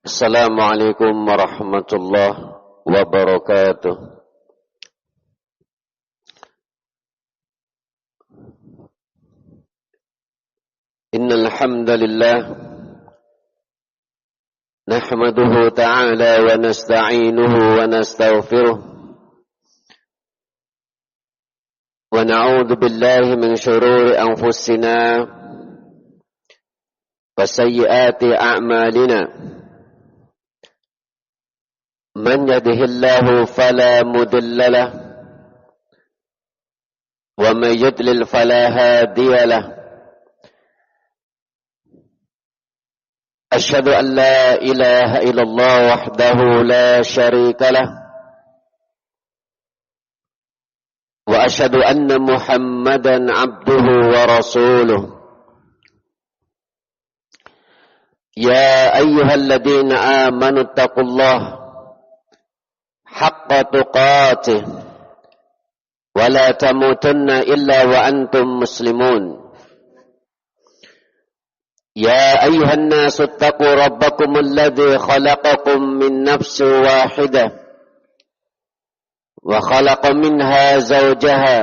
Assalamualaikum warahmatullahi wabarakatuh. Innal hamdalillah nahmaduhu ta'ala wa nasta'inuhu wa nastaghfiruh wa na'udzu billahi min shururi anfusina wa sayyiati a'malina. من يهده الله فلا مضل له ومن يضلل فلا هادي له أشهد أن لا إله إلا الله وحده لا شريك له وأشهد أن محمدا عبده ورسوله يا أيها الذين آمنوا اتقوا الله حق تقاته ولا تموتن إلا وأنتم مسلمون يا أيها الناس اتقوا ربكم الذي خلقكم من نفس واحدة وخلق منها زوجها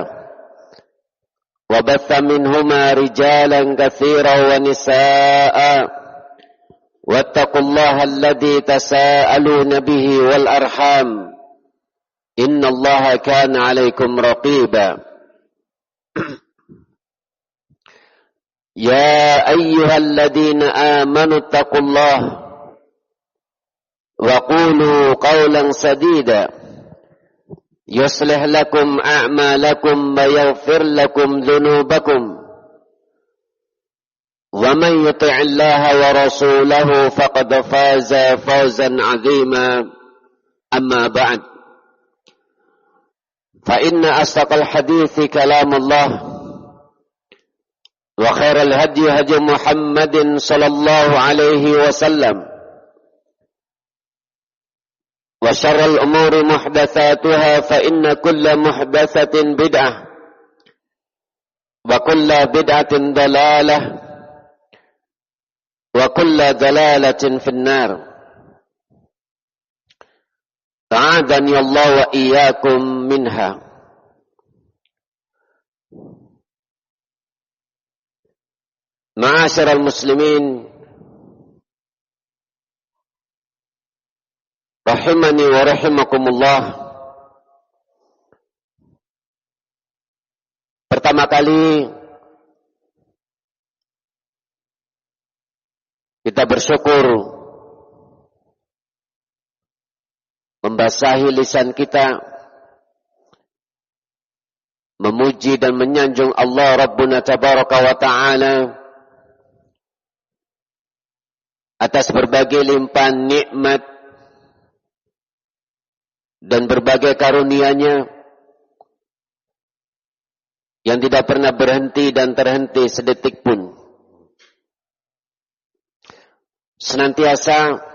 وبث منهما رجالا كثيرا ونساء واتقوا الله الذي تساءلون به والأرحام إن الله كان عليكم رقيبا يا أيها الذين آمنوا اتقوا الله وقولوا قولا سديدا يصلح لكم أعمالكم ويغفر لكم ذنوبكم ومن يطع الله ورسوله فقد فاز فوزا عظيما أما بعد فإن أصدق الحديث كلام الله وخير الهدي هدي محمد صلى الله عليه وسلم وشر الأمور محدثاتها فإن كل محدثة بدعة وكل بدعة ضلالة وكل ضلالة في النار أعاذني الله وإياكم منها. Ma'asyiral muslimin rahimani wa rahimakumullah. Pertama kali kita bersyukur membasahi lisan kita, memuji dan menyanjung Allah Rabbuna Tabaraka wa Ta'ala atas berbagai limpahan nikmat dan berbagai karunia-Nya yang tidak pernah berhenti dan terhenti sedetik pun. Senantiasa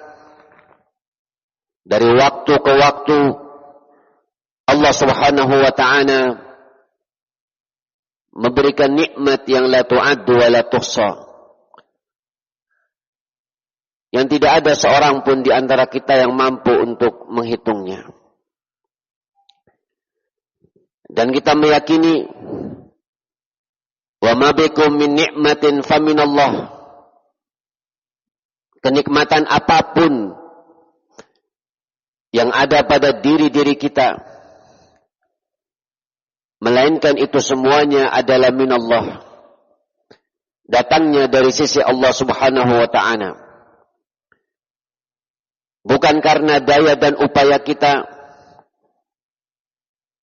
dari waktu ke waktu Allah Subhanahu wa Ta'ala memberikan nikmat yang la tu'addu wa la tuhsa, yang tidak ada seorang pun di antara kita yang mampu untuk menghitungnya. Dan kita meyakini wa ma bikum min ni'matin faminallah, kenikmatan apapun yang ada pada diri-diri kita, melainkan itu semuanya adalah minallah, datangnya dari sisi Allah Subhanahu wa Ta'ala. Bukan karena daya dan upaya kita,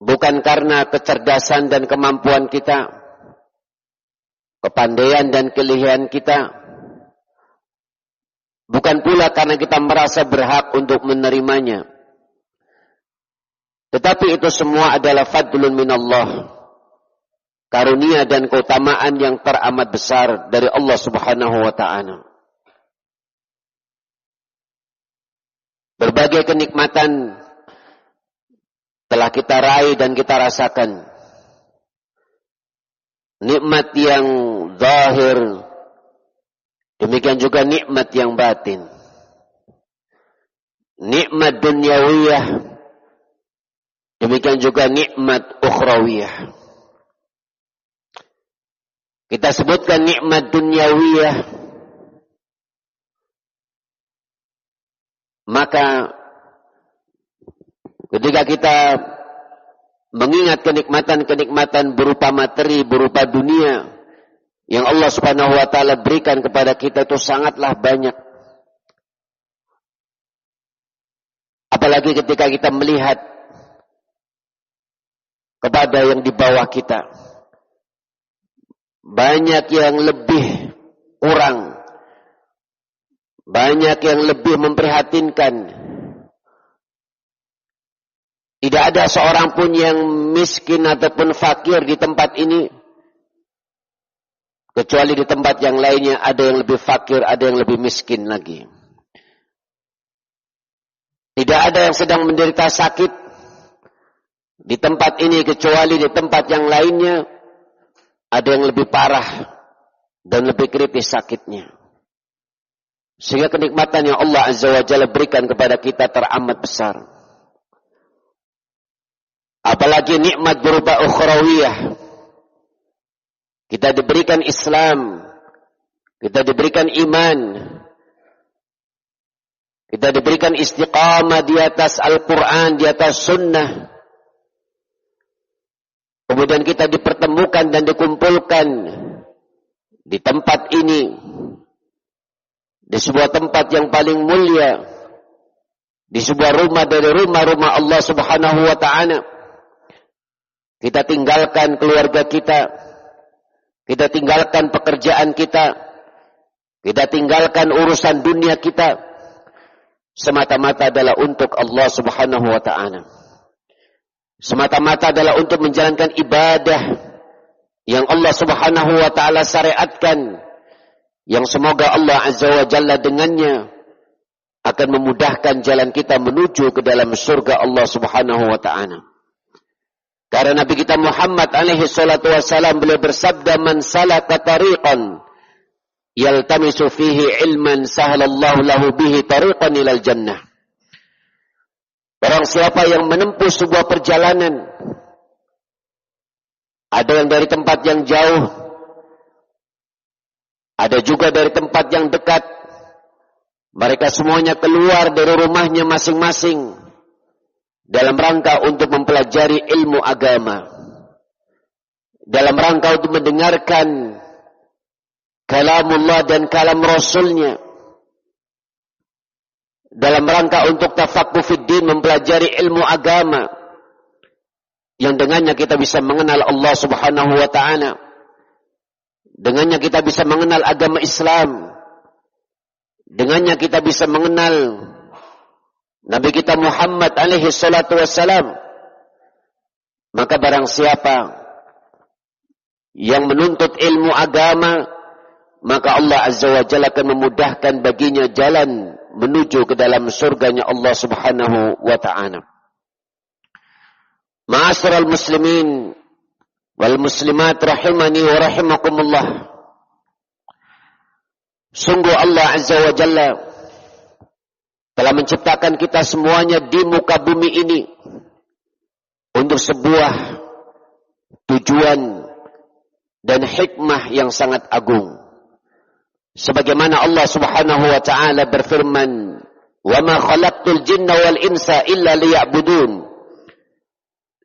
bukan karena kecerdasan dan kemampuan kita, kepandaian dan kelihayan kita, bukan pula karena kita merasa berhak untuk menerimanya. Tetapi itu semua adalah fadlun minallah, karunia dan keutamaan yang teramat besar dari Allah Subhanahu wa Ta'ala. Berbagai kenikmatan telah kita raih dan kita rasakan. Nikmat yang zahir, demikian juga nikmat yang batin. nikmat dunyawiyah, demikian juga nikmat ukhrawiyah. Kita sebutkan nikmat dunyawiyah, maka ketika kita mengingat kenikmatan-kenikmatan berupa materi, berupa dunia yang Allah Subhanahu wa taala berikan kepada kita itu sangatlah banyak. Apalagi ketika kita melihat kepada yang di bawah kita. Banyak yang lebih kurang. Banyak yang lebih memprihatinkan. Tidak ada seorang pun yang miskin ataupun fakir di tempat ini. Kecuali di tempat yang lainnya ada yang lebih fakir, ada yang lebih miskin lagi. Tidak ada yang sedang menderita sakit di tempat ini kecuali di tempat yang lainnya ada yang lebih parah dan lebih kritis sakitnya. Sehingga kenikmatan yang Allah Azza wa Jalla berikan kepada kita teramat besar. Apalagi nikmat berupa ukhrawiyah. Kita diberikan Islam, kita diberikan iman, kita diberikan istiqamah di atas Al-Quran, di atas sunnah. Kemudian kita dipertemukan dan dikumpulkan di tempat ini. Di sebuah tempat yang paling mulia. Di sebuah rumah dari rumah-rumah Allah Subhanahu wa ta'ala. Kita tinggalkan keluarga kita. Kita tinggalkan pekerjaan kita. Kita tinggalkan urusan dunia kita. Semata-mata adalah untuk Allah Subhanahu wa ta'ala. Semata-mata adalah untuk menjalankan ibadah yang Allah Subhanahu wa ta'ala syariatkan, yang semoga Allah Azza wa Jalla dengannya akan memudahkan jalan kita menuju ke dalam surga Allah Subhanahu wa ta'ala. Karena Nabi kita Muhammad alaihi salatu wassalam beliau bersabda, man salaka tariqan yaltamisu fihi ilman sahhalallahu lahu bihi tariqan ilal jannah. Barang siapa yang menempuh sebuah perjalanan, ada yang dari tempat yang jauh, ada juga dari tempat yang dekat. Mereka semuanya keluar dari rumahnya masing-masing dalam rangka untuk mempelajari ilmu agama, dalam rangka untuk mendengarkan kalamullah dan kalam Rasulnya, dalam rangka untuk tafaqquh fid din, mempelajari ilmu agama yang dengannya kita bisa mengenal Allah Subhanahu wa ta'ala, dengannya kita bisa mengenal agama Islam, dengannya kita bisa mengenal Nabi kita Muhammad alaihi salatu wassalam. Maka barang siapa yang menuntut ilmu agama, maka Allah Azza wa Jalla akan memudahkan baginya jalan menuju ke dalam surganya Allah Subhanahu wa ta'ala. Ma'asyiral muslimin wal muslimat rahimani wa rahimakumullah. Sungguh Allah Azza wa Jalla telah menciptakan kita semuanya di muka bumi ini untuk sebuah tujuan dan hikmah yang sangat agung. Sebagaimana Allah Subhanahu wa ta'ala berfirman, "Wa ma khalaqtul jinna wal insa illa liya'budun."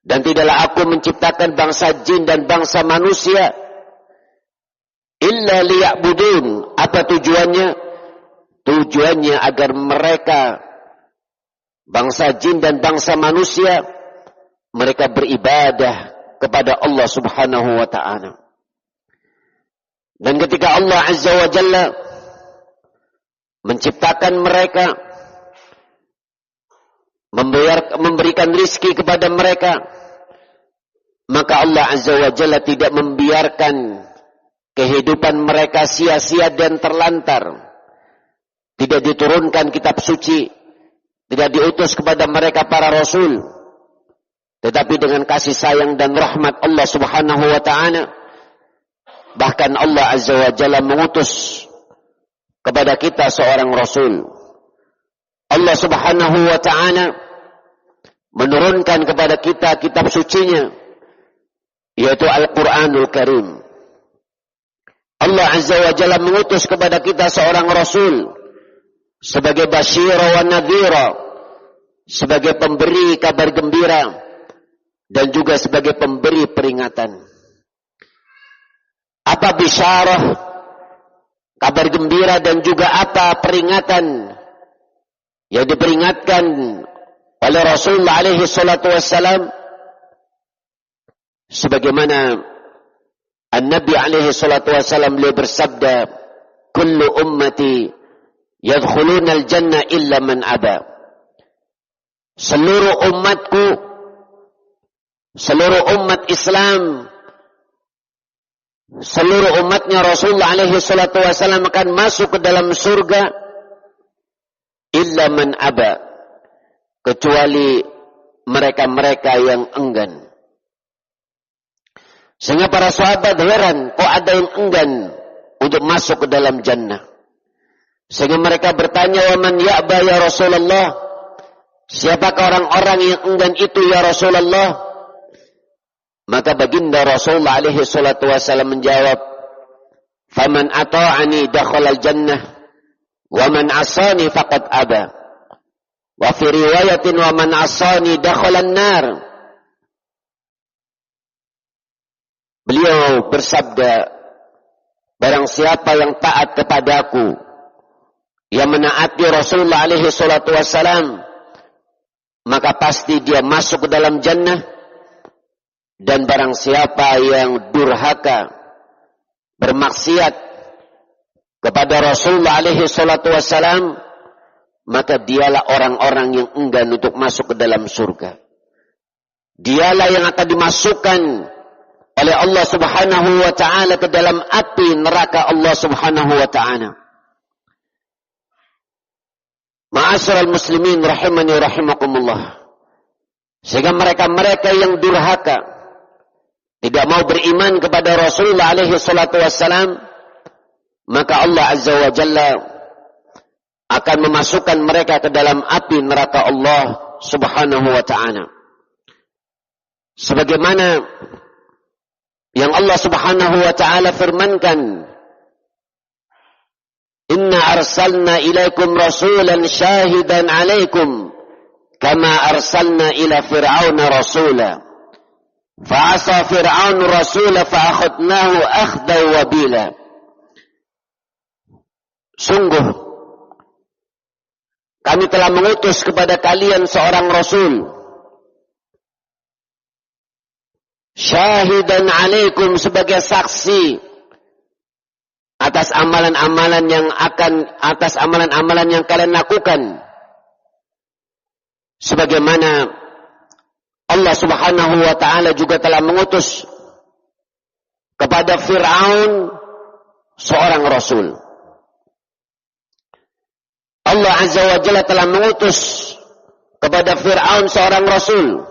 Dan tidaklah aku menciptakan bangsa jin dan bangsa manusia illa liya'budun. Apa tujuannya? Tujuannya agar mereka, bangsa jin dan bangsa manusia, mereka beribadah kepada Allah Subhanahu wa ta'ala. Dan ketika Allah Azza wa Jalla menciptakan mereka, memberikan rizki kepada mereka, maka Allah Azza wa Jalla tidak membiarkan kehidupan mereka sia-sia dan terlantar. Tidak diturunkan kitab suci, tidak diutus kepada mereka para rasul, tetapi dengan kasih sayang dan rahmat Allah Subhanahu wa ta'ala, bahkan Allah Azza wa Jalla mengutus kepada kita seorang rasul. Allah Subhanahu wa ta'ala menurunkan kepada kita kitab sucinya, yaitu Al-Quranul Karim. Allah Azza wa Jalla mengutus kepada kita seorang Rasul sebagai basyira wa nadhira, sebagai pemberi kabar gembira dan juga sebagai pemberi peringatan. Apa bisyarah, kabar gembira, dan juga apa peringatan yang diperingatkan oleh Rasulullah alaihi salatu wassalam? Sebagaimana An-Nabi alaihi salatu wassalam beliau bersabda, kullu ummati yadkhuluna al-jannah illa man aba. Seluruh umatku, seluruh umat Islam, seluruh umatnya Rasulullah alaihi salatu wassalam akan masuk ke dalam surga illa man aba, kecuali mereka-mereka yang enggan. Sehingga para sahabat heran, kok ada yang enggan untuk masuk ke dalam jannah. Sehingga mereka bertanya, wa man ya'ba ya Rasulullah? Siapakah orang-orang yang enggan itu ya Rasulullah? Maka baginda Rasulullah alaihi salatu wasallam menjawab, faman ata'ani dakhala al-jannah wa man asani faqad aba. Wa fi riwayatin wa man asani dakhala an-nar. Beliau bersabda, barang siapa yang taat kepadaku, yang menaati Rasulullah alaihi salatu wassalam, maka pasti dia masuk ke dalam jannah. Dan barang siapa yang durhaka, bermaksiat kepada Rasulullah alaihi salatu wassalam, maka dialah orang-orang yang enggan untuk masuk ke dalam surga. Dialah yang akan dimasukkan oleh Allah Subhanahu wa ta'ala ke dalam api neraka Allah Subhanahu wa ta'ala. Ma'asyiral muslimin rahimani rahimakumullah. Sehingga mereka-mereka yang durhaka, tidak mau beriman kepada Rasulullah alaihi salatu wassalam, maka Allah Azza wa Jalla akan memasukkan mereka ke dalam api neraka Allah Subhanahu wa ta'ala. Sebagaimana yang Allah Subhanahu wa ta'ala firmankan, inna arsalna ilaikum rasulan syahidan alaikum kama arsalna ila fir'auna rasula fa'asa fir'aun rasula fa'akhadnahu akhdan wabila. Sungguh kami telah mengutus kepada kalian seorang rasul syahidan alaikum, sebagai saksi atas amalan-amalan yang kalian lakukan. Sebagaimana Allah Subhanahu wa ta'ala juga telah mengutus kepada Fir'aun seorang rasul. Allah Azza wa Jalla telah mengutus kepada Fir'aun seorang rasul.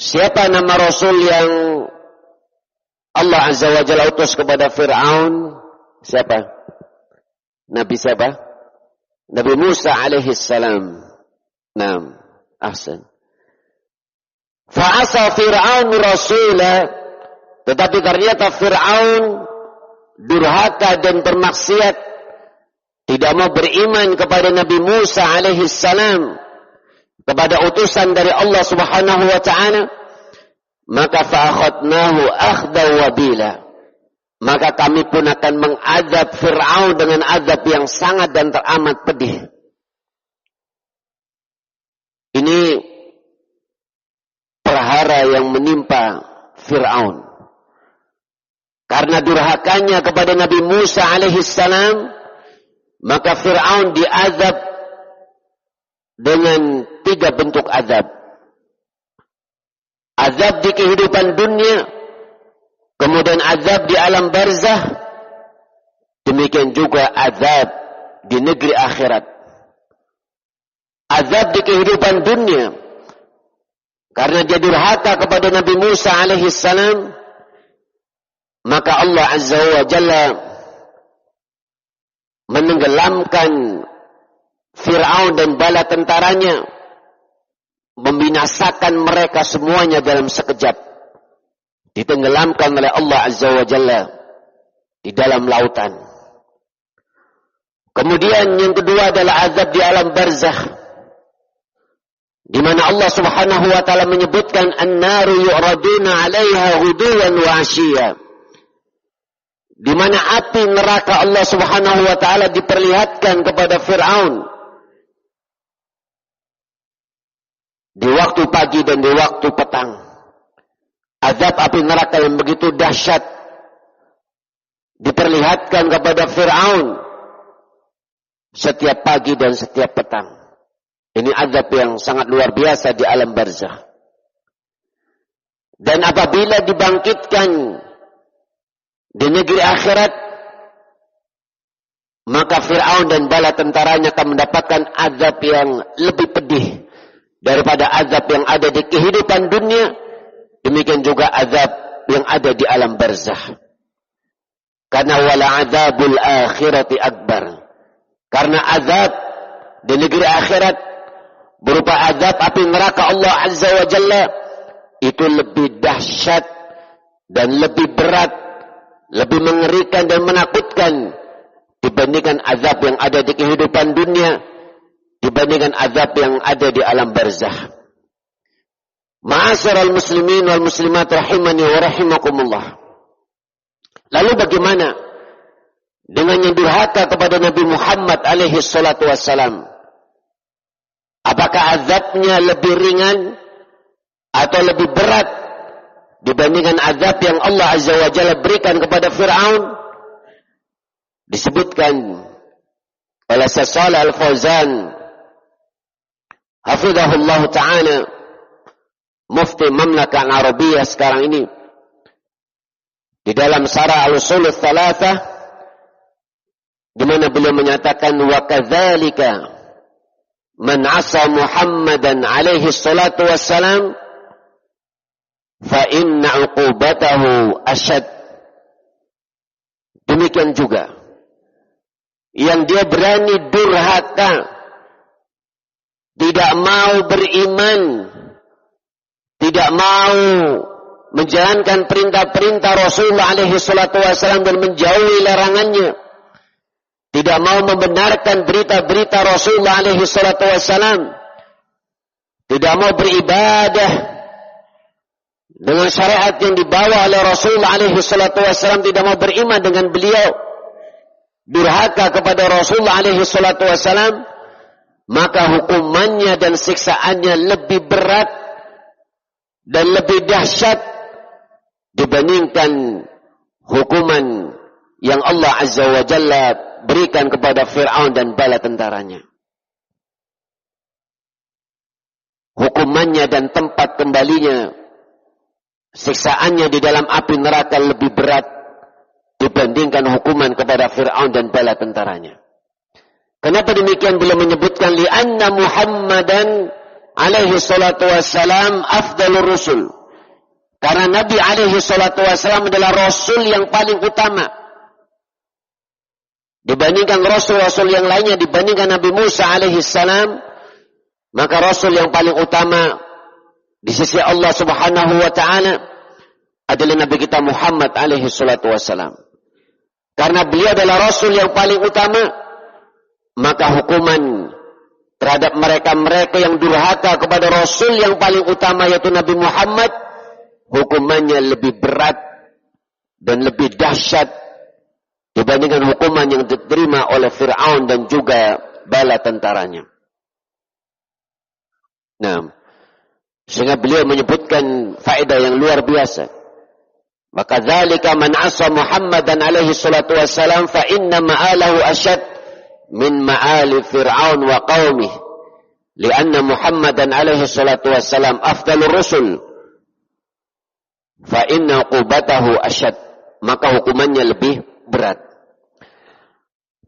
Siapa nama Rasul yang Allah Azza wa Jalla utus kepada Fir'aun? Siapa? Nabi siapa? Nabi Musa alaihi salam. Naam, ahsan. Fa'asa Fir'aun Rasulah, tetapi ternyata Fir'aun durhaka dan bermaksiat, tidak mau beriman kepada Nabi Musa alaihi salam, kepada utusan dari Allah Subhanahu wa ta'ala, maka fa'akhadnahu akhdan wabila, maka kami pun akan mengadab Fir'aun dengan adab yang sangat dan teramat pedih. Ini perhara yang menimpa Fir'aun karena durhakanya kepada Nabi Musa alaihi salam. Maka Fir'aun diazab dengan 3 bentuk azab. Azab di kehidupan dunia, kemudian azab di alam barzah, demikian juga azab di negeri akhirat. Azab di kehidupan dunia, karena dia durhaka kepada Nabi Musa alaihi salam, maka Allah Azza wa Jalla menenggelamkan Fir'aun dan bala tentaranya membinasakan mereka semuanya dalam sekejap. Ditenggelamkan oleh Allah Azza wa Jalla di dalam lautan. Kemudian yang kedua adalah azab di alam barzakh, di mana Allah Subhanahu wa taala menyebutkan an-naru yu'raduna 'alaiha ghuduwan wa 'ashiyya, di mana api neraka Allah Subhanahu wa taala diperlihatkan kepada Fir'aun di waktu pagi dan di waktu petang. Azab api neraka yang begitu dahsyat diperlihatkan kepada Fir'aun setiap pagi dan setiap petang. Ini azab yang sangat luar biasa di alam barzakh. Dan apabila dibangkitkan di negeri akhirat, maka Fir'aun dan bala tentaranya akan mendapatkan azab yang lebih pedih daripada azab yang ada di kehidupan dunia. Demikian juga azab yang ada di alam barzakh. Karena wala azabul akhirati akbar. Karena azab di negeri akhirat berupa azab api neraka Allah Azza wa Jalla itu lebih dahsyat dan lebih berat, lebih mengerikan dan menakutkan dibandingkan azab yang ada di kehidupan dunia, dibandingkan azab yang ada di alam barzakh. Ma'asyiral muslimin wal muslimat rahimani wa rahimakumullah. Lalu bagaimana dengan yang durhaka kepada Nabi Muhammad alaihi salatu wassalam? Apakah azabnya lebih ringan atau lebih berat dibandingkan azab yang Allah Azza wa Jalla berikan kepada Fir'aun? Disebutkan oleh Syekh Shalih Al-Fauzan hafizahullah ta'ala, Mufti Mamlakah Arabiyah sekarang ini, di dalam Syarah Al-Ushul Ats-Tsalatsah, di mana beliau menyatakan wa kadzalika man 'asa Muhammadan alaihi salatu wassalam fa inna 'uqubatahu asyad. Demikian juga yang dia berani durhaka, tidak mau beriman, tidak mau menjalankan perintah-perintah Rasulullah alaihi salatu wassalam dan menjauhi larangannya, tidak mau membenarkan berita-berita Rasulullah alaihi salatu wassalam, tidak mau beribadah dengan syariat yang dibawa oleh Rasulullah alaihi salatu wassalam, tidak mau beriman dengan beliau, durhaka kepada Rasulullah alaihi salatu wassalam, maka hukumannya dan siksaannya lebih berat dan lebih dahsyat dibandingkan hukuman yang Allah Azza wa Jalla berikan kepada Fir'aun dan bala tentaranya. Hukumannya dan tempat kembalinya, siksaannya di dalam api neraka lebih berat dibandingkan hukuman kepada Fir'aun dan bala tentaranya. Kenapa demikian? Beliau menyebutkan li'anna Muhammadan alaihi salatu wassalam afdalur rusul. Karena Nabi alaihi salatu wassalam adalah Rasul yang paling utama dibandingkan Rasul-Rasul yang lainnya, dibandingkan Nabi Musa alaihi salam, maka Rasul yang paling utama di sisi Allah Subhanahu wa ta'ala adalah Nabi kita Muhammad alaihi salatu wassalam. Karena beliau adalah Rasul yang paling utama, maka hukuman terhadap mereka-mereka yang durhaka kepada Rasul yang paling utama yaitu Nabi Muhammad, hukumannya lebih berat dan lebih dahsyat dibandingkan hukuman yang diterima oleh Fir'aun dan juga bala tentaranya. Nah, sehingga beliau menyebutkan faedah yang luar biasa. Maka dzalika man 'asa Muhammadan alaihi salatu wassalam fa inna ma'alahu asyad min ma'ali Fir'aun wa qaumih, lianna Muhammadan alaihi salatu wassalam afdalur rusul fa inna uqubatahu asyad, maka hukumannya lebih berat.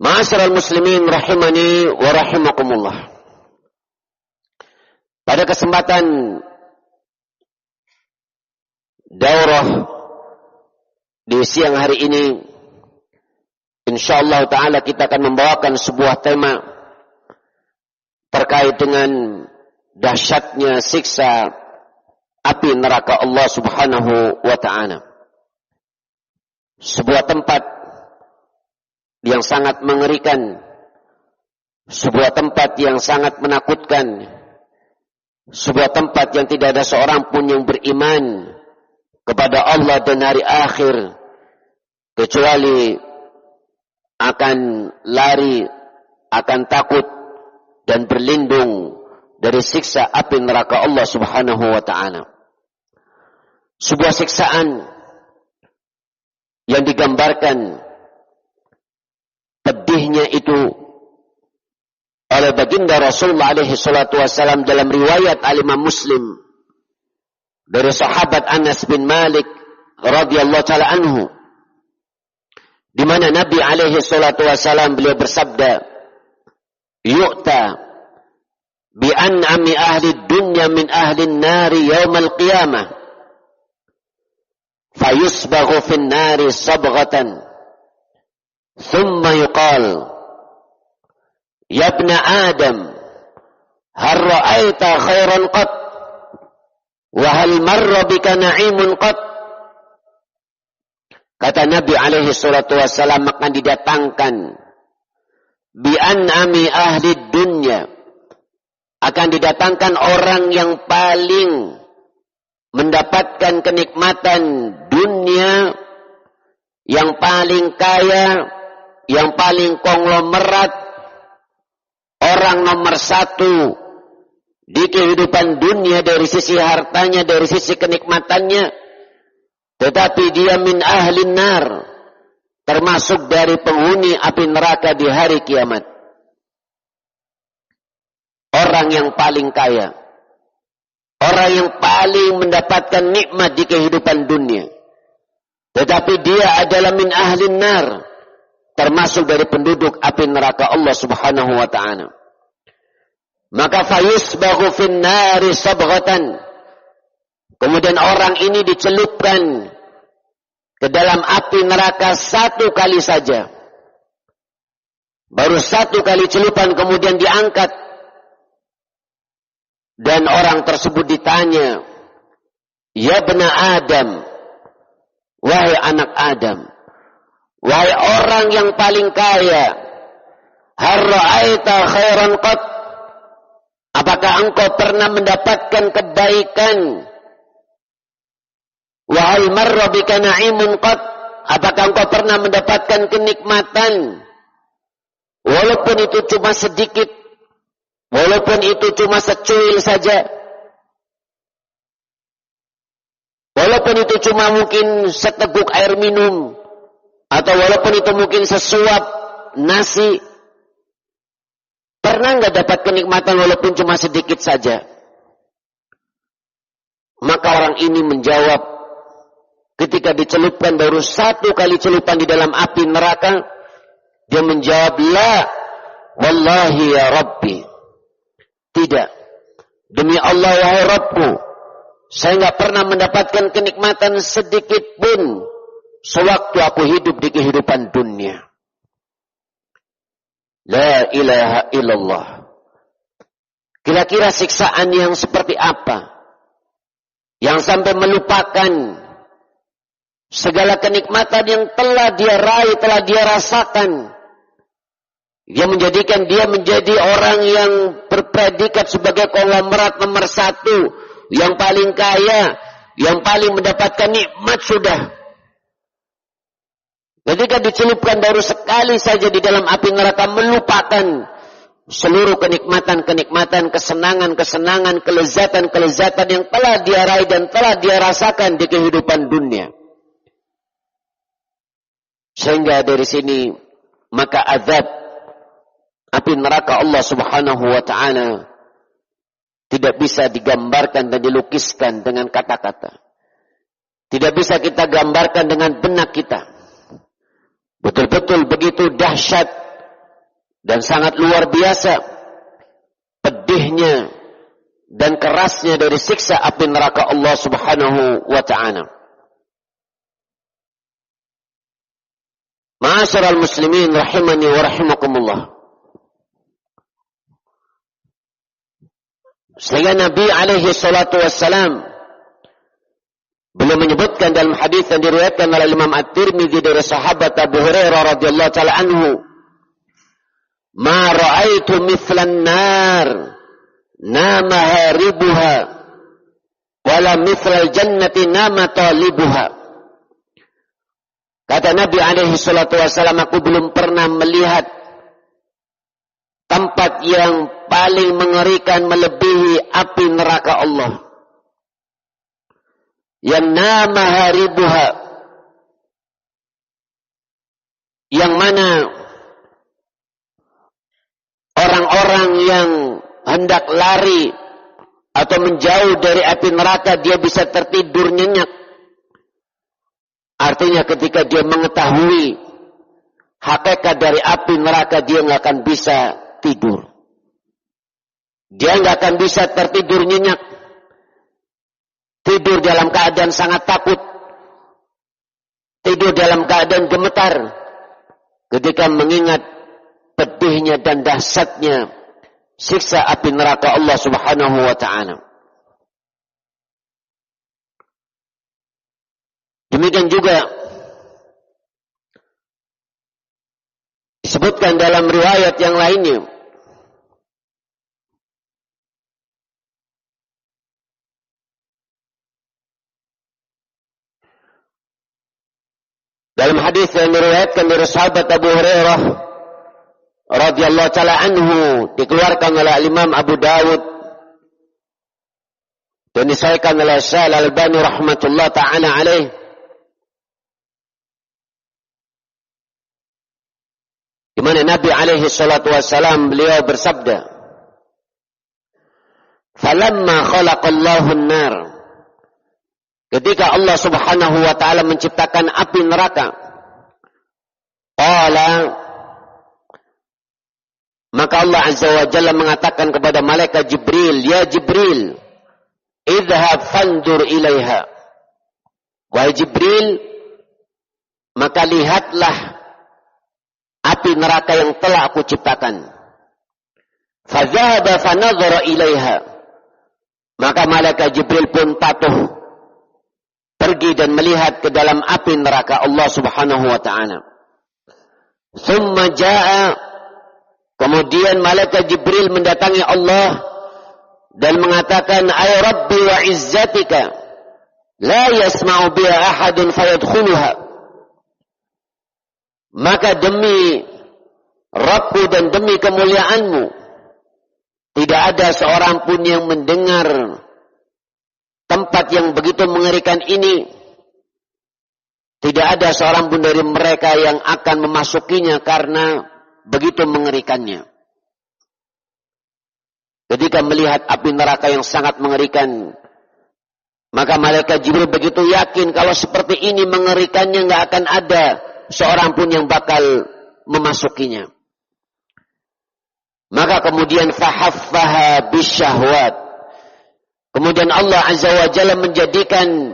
Ma'asyiral muslimin rahimani wa rahimakumullah. Pada kesempatan daurah di siang hari ini, insyaallah ta'ala kita akan membawakan sebuah tema terkait dengan dahsyatnya siksa api neraka Allah Subhanahu wa ta'ala. Sebuah tempat yang sangat mengerikan, sebuah tempat yang sangat menakutkan, sebuah tempat yang tidak ada seorang pun yang beriman kepada Allah dan hari akhir kecuali akan lari, akan takut dan berlindung dari siksa api neraka Allah Subhanahu wa ta'ala. Sebuah siksaan yang digambarkan pedihnya itu oleh baginda Rasulullah alaihi salatu wassalam dalam riwayat Al-Imam Muslim dari sahabat Anas bin Malik radhiyallahu ta'ala anhu, di mana Nabi alaihi salatu wassalam beliau bersabda, yu'ta bi an'ami ahli dunya min ahli nari yaumal qiyamah fayusbaghu fin nari sabghatan thumma yuqal ya ibna adam hal ra'aita khairan qat wa hal marra bika na'imun qat. Kata Nabi alaihi salatu wassalam, akan didatangkan bi an'ami ahli dunya, akan didatangkan orang yang paling mendapatkan kenikmatan dunia, yang paling kaya, yang paling konglomerat, orang nomor satu di kehidupan dunia dari sisi hartanya, dari sisi kenikmatannya, tetapi dia min ahli nar, termasuk dari penghuni api neraka di hari kiamat. Orang yang paling kaya, orang yang paling mendapatkan nikmat di kehidupan dunia, tetapi dia adalah min ahli nar, termasuk dari penduduk api neraka Allah Subhanahu wa ta'ala. Maka fayusbaghu fin nari sabghatan, kemudian orang ini dicelupkan ke dalam api neraka satu kali saja. Baru satu kali celupan kemudian diangkat. Dan orang tersebut ditanya, ya bena Adam, wahai anak Adam, wahai orang yang paling kaya, hal ra'aita khairan qat, apakah engkau pernah mendapatkan kebaikan? Wa hal marra bika na'imun qat, apakah engkau pernah mendapatkan kenikmatan? Walaupun itu cuma sedikit, walaupun itu cuma secuil saja, walaupun itu cuma mungkin seteguk air minum, atau walaupun itu mungkin sesuap nasi, pernah nggak dapat kenikmatan walaupun cuma sedikit saja? Maka orang ini menjawab, ketika dicelupkan baru satu kali celupan di dalam api neraka, dia menjawab, la wallahi ya Rabbi, tidak, demi Allah wahai Rabbku, saya nggak pernah mendapatkan kenikmatan sedikit pun sewaktu aku hidup di kehidupan dunia. La ilaha illallah. Kira-kira siksaan yang seperti apa yang sampai melupakan segala kenikmatan yang telah dia raih, telah dia rasakan, yang menjadikan dia menjadi orang yang berpredikat sebagai konglomerat nomor satu, yang paling kaya, yang paling mendapatkan nikmat sudah. Ketika dicelupkan baru sekali saja di dalam api neraka, melupakan seluruh kenikmatan-kenikmatan, kesenangan-kesenangan, kelezatan-kelezatan yang telah dia raih dan telah dia rasakan di kehidupan dunia. Sehingga dari sini maka azab api neraka Allah Subhanahu wa ta'ala tidak bisa digambarkan dan dilukiskan dengan kata-kata. Tidak bisa kita gambarkan dengan benak kita. Betul-betul begitu dahsyat dan sangat luar biasa pedihnya dan kerasnya dari siksa api neraka Allah Subhanahu wa ta'ala. Ma'asyiral muslimin rahimani wa rahimakumullah. Sehingga Nabi alaihi salatu wassalam beliau menyebutkan dalam hadis yang diriwayatkan oleh Imam At-Tirmidzi dari sahabat Abu Hurairah radhiyallahu taala anhu, "Ma ra'aitu mithlan nar nama haribuha wala mithlal jannati nama talibuha." Kata Nabi alaihi salatu wassalam, aku belum pernah melihat tempat yang paling mengerikan melebihi api neraka Allah. Yang nama haribuha, yang mana orang-orang yang hendak lari atau menjauh dari api neraka, dia bisa tertidur nyenyak. Artinya ketika dia mengetahui hakikat dari api neraka, dia nggak akan bisa tidur. Dia nggak akan bisa tertidur nyenyak. Tidur dalam keadaan sangat takut. Tidur dalam keadaan gemetar. Ketika mengingat pedihnya dan dahsyatnya siksa api neraka Allah subhanahu wa ta'ala. Demikian juga disebutkan dalam riwayat yang lainnya, dalam hadis yang diriwayatkan dari sahabat Abu Hurairah radhiyallahu taala anhu, dikeluarkan oleh Imam Abu Dawud dan disahihkan oleh Syekh Al-Albani rahmatullah taala alaih, di mana Nabi alaihi salatu wassalam beliau bersabda, "Falamma khalaqallahu an-nar," ketika Allah subhanahu wa ta'ala menciptakan api neraka, qala, maka Allah azza wa jalla mengatakan kepada malaikat Jibril, "Ya Jibril, idhhab fandur ilaiha." Wahai Jibril, maka lihatlah api neraka yang telah aku ciptakan. Fadhahaba fanadhara ilaiha. Maka malaikat Jibril pun patuh pergi dan melihat ke dalam api neraka Allah subhanahu wa ta'ala. Thumma ja'a, kemudian malaikat Jibril mendatangi Allah dan mengatakan, "Ay Rabbi wa izzatika, la yasma'u biha ahadun fayadkhuluha." Maka demi Rabbku dan demi kemuliaanmu, tidak ada seorang pun yang mendengar tempat yang begitu mengerikan ini. Tidak ada seorang pun dari mereka yang akan memasukinya karena begitu mengerikannya. Ketika melihat api neraka yang sangat mengerikan, maka malaikat Jibril begitu yakin kalau seperti ini mengerikannya, nggak akan ada seorang pun yang bakal memasukinya. Maka kemudian fahaffaha bisyahwat. Kemudian Allah azza wa jalla menjadikan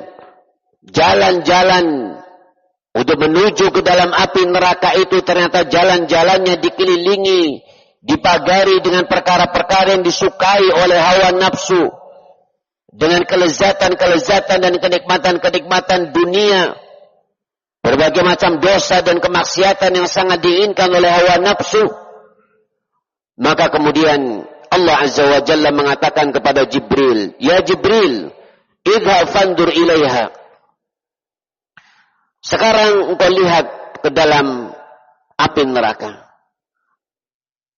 jalan-jalan untuk menuju ke dalam api neraka itu, ternyata jalan-jalannya dikelilingi, dipagari dengan perkara-perkara yang disukai oleh hawa nafsu, dengan kelezatan-kelezatan dan kenikmatan-kenikmatan dunia, berbagai macam dosa dan kemaksiatan yang sangat diinginkan oleh hawa nafsu. Maka kemudian Allah azza wa jalla mengatakan kepada Jibril, "Ya Jibril, idhab fandur ilaiha." Sekarang engkau lihat ke dalam api neraka.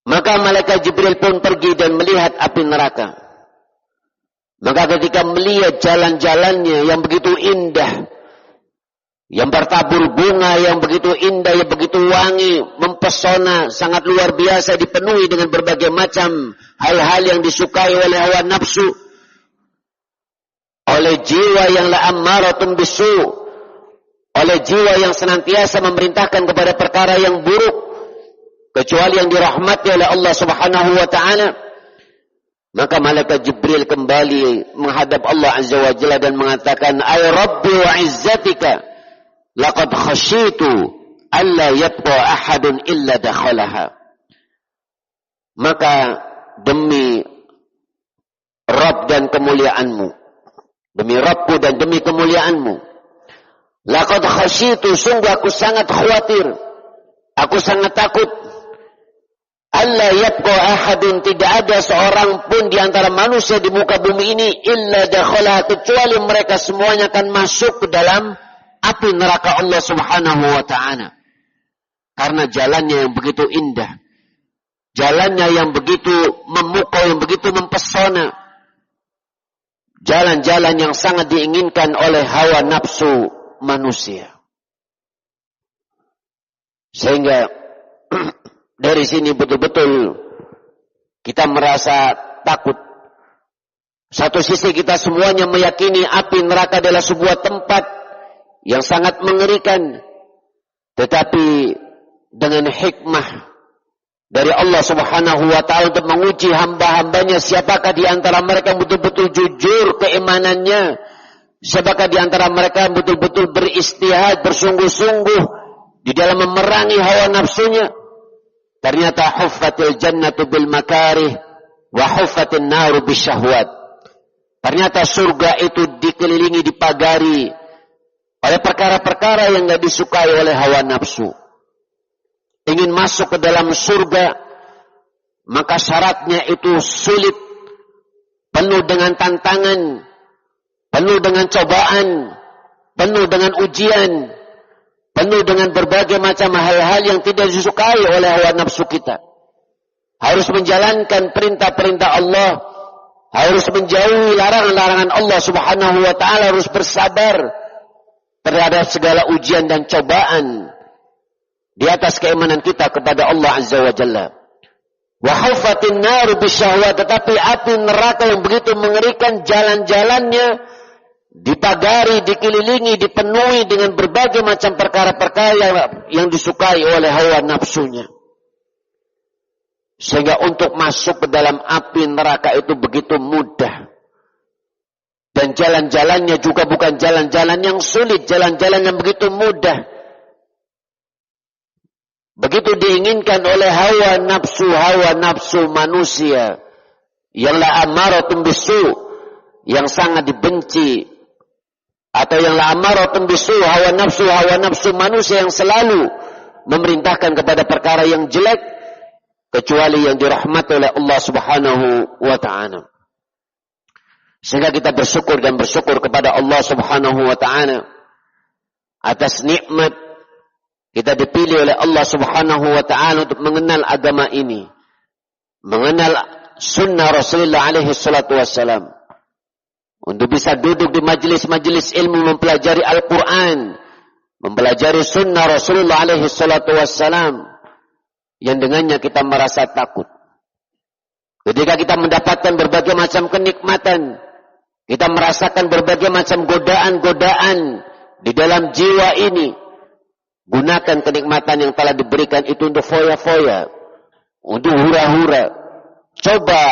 Maka malaikat Jibril pun pergi dan melihat api neraka. Maka ketika melihat jalan-jalannya yang begitu indah, yang bertabur bunga yang begitu indah, yang begitu wangi, mempesona, sangat luar biasa, dipenuhi dengan berbagai macam hal-hal yang disukai oleh hawa nafsu, oleh jiwa yang la'ammaratun bisu, oleh jiwa yang senantiasa memerintahkan kepada perkara yang buruk, kecuali yang dirahmati oleh Allah subhanahu wa ta'ala. Maka malaikat Jibril kembali menghadap Allah azza wa jalla dan mengatakan, "Ay Rabbi wa izzatika, laqad khasyitu alla yabqa ahadun illa dakhalaha." Maka demi Rabb dan kemuliaanmu. Demi Rabbku dan demi kemuliaanmu. Laqad khasyitu, sungguh aku sangat khawatir. Aku sangat takut. Alla yabqa ahadun, tidak ada seorang pun di antara manusia di muka bumi ini illa dakhala, kecuali mereka semuanya akan masuk ke dalam api neraka Allah Subhanahu wa taala. Karena jalannya yang begitu indah. Jalannya yang begitu memukau, yang begitu mempesona. Jalan-jalan yang sangat diinginkan oleh hawa nafsu manusia. Sehingga dari sini betul-betul kita merasa takut. Satu sisi kita semuanya meyakini api neraka adalah sebuah tempat yang sangat mengerikan. Tetapi dengan hikmah dari Allah Subhanahu wa ta'ala untuk menguji hamba-hambanya, siapakah di antara mereka yang betul-betul jujur keimanannya, siapakah di antara mereka yang betul-betul beristihad, bersungguh-sungguh di dalam memerangi hawa nafsunya. Ternyata huffatil jannatu bil makarih wa huffatin naru bisyahwat. Ternyata surga itu dikelilingi, dipagari oleh perkara-perkara yang tidak disukai oleh hawa nafsu. Ingin masuk ke dalam surga, maka syaratnya itu sulit, penuh dengan tantangan, penuh dengan cobaan, penuh dengan ujian, penuh dengan berbagai macam hal-hal yang tidak disukai oleh hawa nafsu kita. Harus menjalankan perintah-perintah Allah, harus menjauhi larangan-larangan Allah Subhanahu wa ta'ala, harus bersabar terhadap segala ujian dan cobaan di atas keimanan kita kepada Allah Azza wa Jalla. Wa huffatin naru bisyahwat, tetapi api neraka yang begitu mengerikan, jalan-jalannya dipagari, dikelilingi, dipenuhi dengan berbagai macam perkara-perkara yang disukai oleh hawa nafsunya. Sehingga untuk masuk ke dalam api neraka itu begitu mudah. Dan jalan-jalannya juga bukan jalan-jalan yang sulit, jalan-jalan yang begitu mudah. Begitu diinginkan oleh hawa nafsu manusia yang la amaratun bisu, yang sangat dibenci, atau yang la amaratun bisu, hawa nafsu manusia yang selalu memerintahkan kepada perkara yang jelek, kecuali yang dirahmati oleh Allah Subhanahu wa ta'ala. Sehingga kita bersyukur dan bersyukur kepada Allah Subhanahu wa ta'ala atas nikmat kita dipilih oleh Allah Subhanahu wa ta'ala untuk mengenal agama ini, mengenal sunnah Rasulullah alaihi salatu wassalam, untuk bisa duduk di majelis-majelis ilmu, mempelajari Al-Quran, mempelajari sunnah Rasulullah alaihi salatu wassalam, yang dengannya kita merasa takut. Ketika kita mendapatkan berbagai macam kenikmatan, kita merasakan berbagai macam godaan-godaan di dalam jiwa ini, gunakan kenikmatan yang telah diberikan itu untuk foya-foya, untuk hura-hura. Coba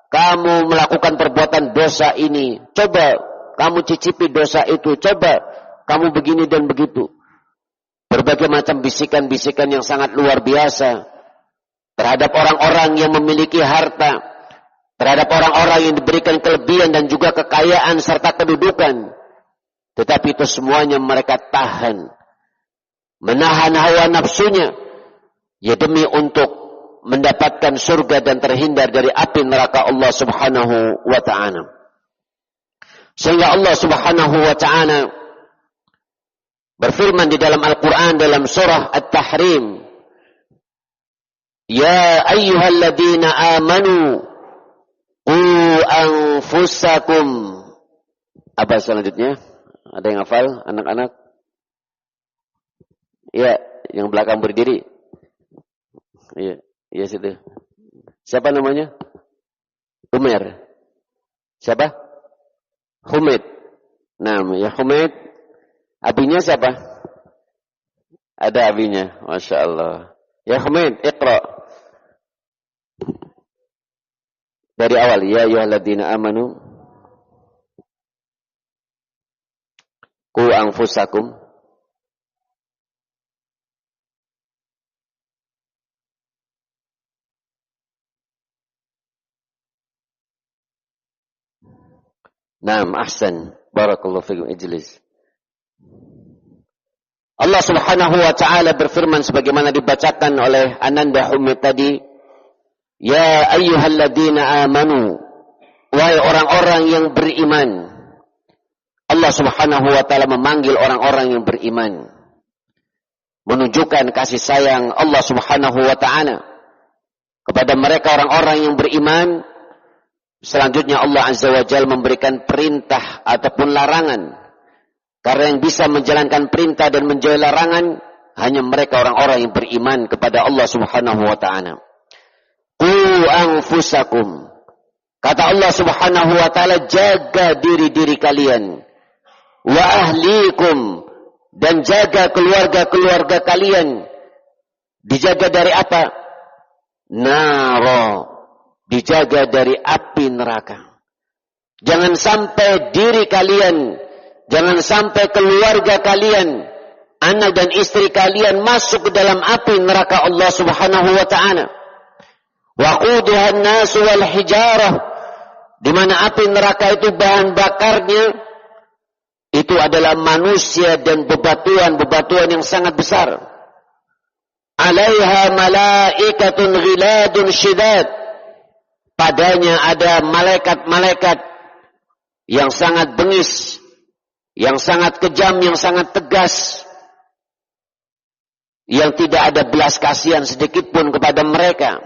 kamu melakukan perbuatan dosa ini, coba kamu cicipi dosa itu, coba kamu begini dan begitu. Berbagai macam bisikan-bisikan yang sangat luar biasa terhadap orang-orang yang memiliki harta, terhadap orang-orang yang diberikan kelebihan dan juga kekayaan serta kedudukan. Tetapi itu semuanya mereka tahan, menahan hawa nafsunya, ya demi untuk mendapatkan surga dan terhindar dari api neraka Allah Subhanahu wa ta'ala. Sehingga Allah Subhanahu wa ta'ala berfirman di dalam Al-Quran dalam surah At-Tahrim, Ya ayyuhalladzina amanu qu anfusakum. Apa selanjutnya? Ada yang hafal anak-anak? Ya, yang belakang berdiri. Iya, iya situ. Siapa namanya? Umair. Siapa? Humaid. Nah, ya Humaid. Abinya siapa? Ada abinya. Masya Allah. Ya Humaid, iqra. Dari awal. Ya ayyuhalladzina amanu qu anfusakum. Naam, ahsan. Barakallahu fikum. Ijlis. Allah Subhanahu wa taala berfirman sebagaimana dibacakan oleh Ananda Humid tadi, ya ayyuhalladzina amanu, wahai orang-orang yang beriman. Allah Subhanahu wa taala memanggil orang-orang yang beriman, menunjukkan kasih sayang Allah Subhanahu wa taala kepada mereka orang-orang yang beriman. Selanjutnya Allah Azza wa Jalla memberikan perintah ataupun larangan. Karena yang bisa menjalankan perintah dan menjauhi larangan hanya mereka orang-orang yang beriman kepada Allah Subhanahu wa taala. Qu anfusakum. Kata Allah Subhanahu wa taala, jaga diri-diri kalian. Wa ahlikum, dan jaga keluarga-keluarga kalian. Dijaga dari apa? Naro, dijaga dari api neraka. Jangan sampai diri kalian, jangan sampai keluarga kalian, anak dan istri kalian masuk ke dalam api neraka Allah Subhanahu wa taala. Waquduha an-nas wal hijarah, di mana api neraka itu bahan bakarnya itu adalah manusia dan bebatuan yang sangat besar. Alaiha malaikatun ghiladun syidad, padanya ada malaikat-malaikat yang sangat bengis, yang sangat kejam, yang sangat tegas, yang tidak ada belas kasihan sedikit pun kepada mereka.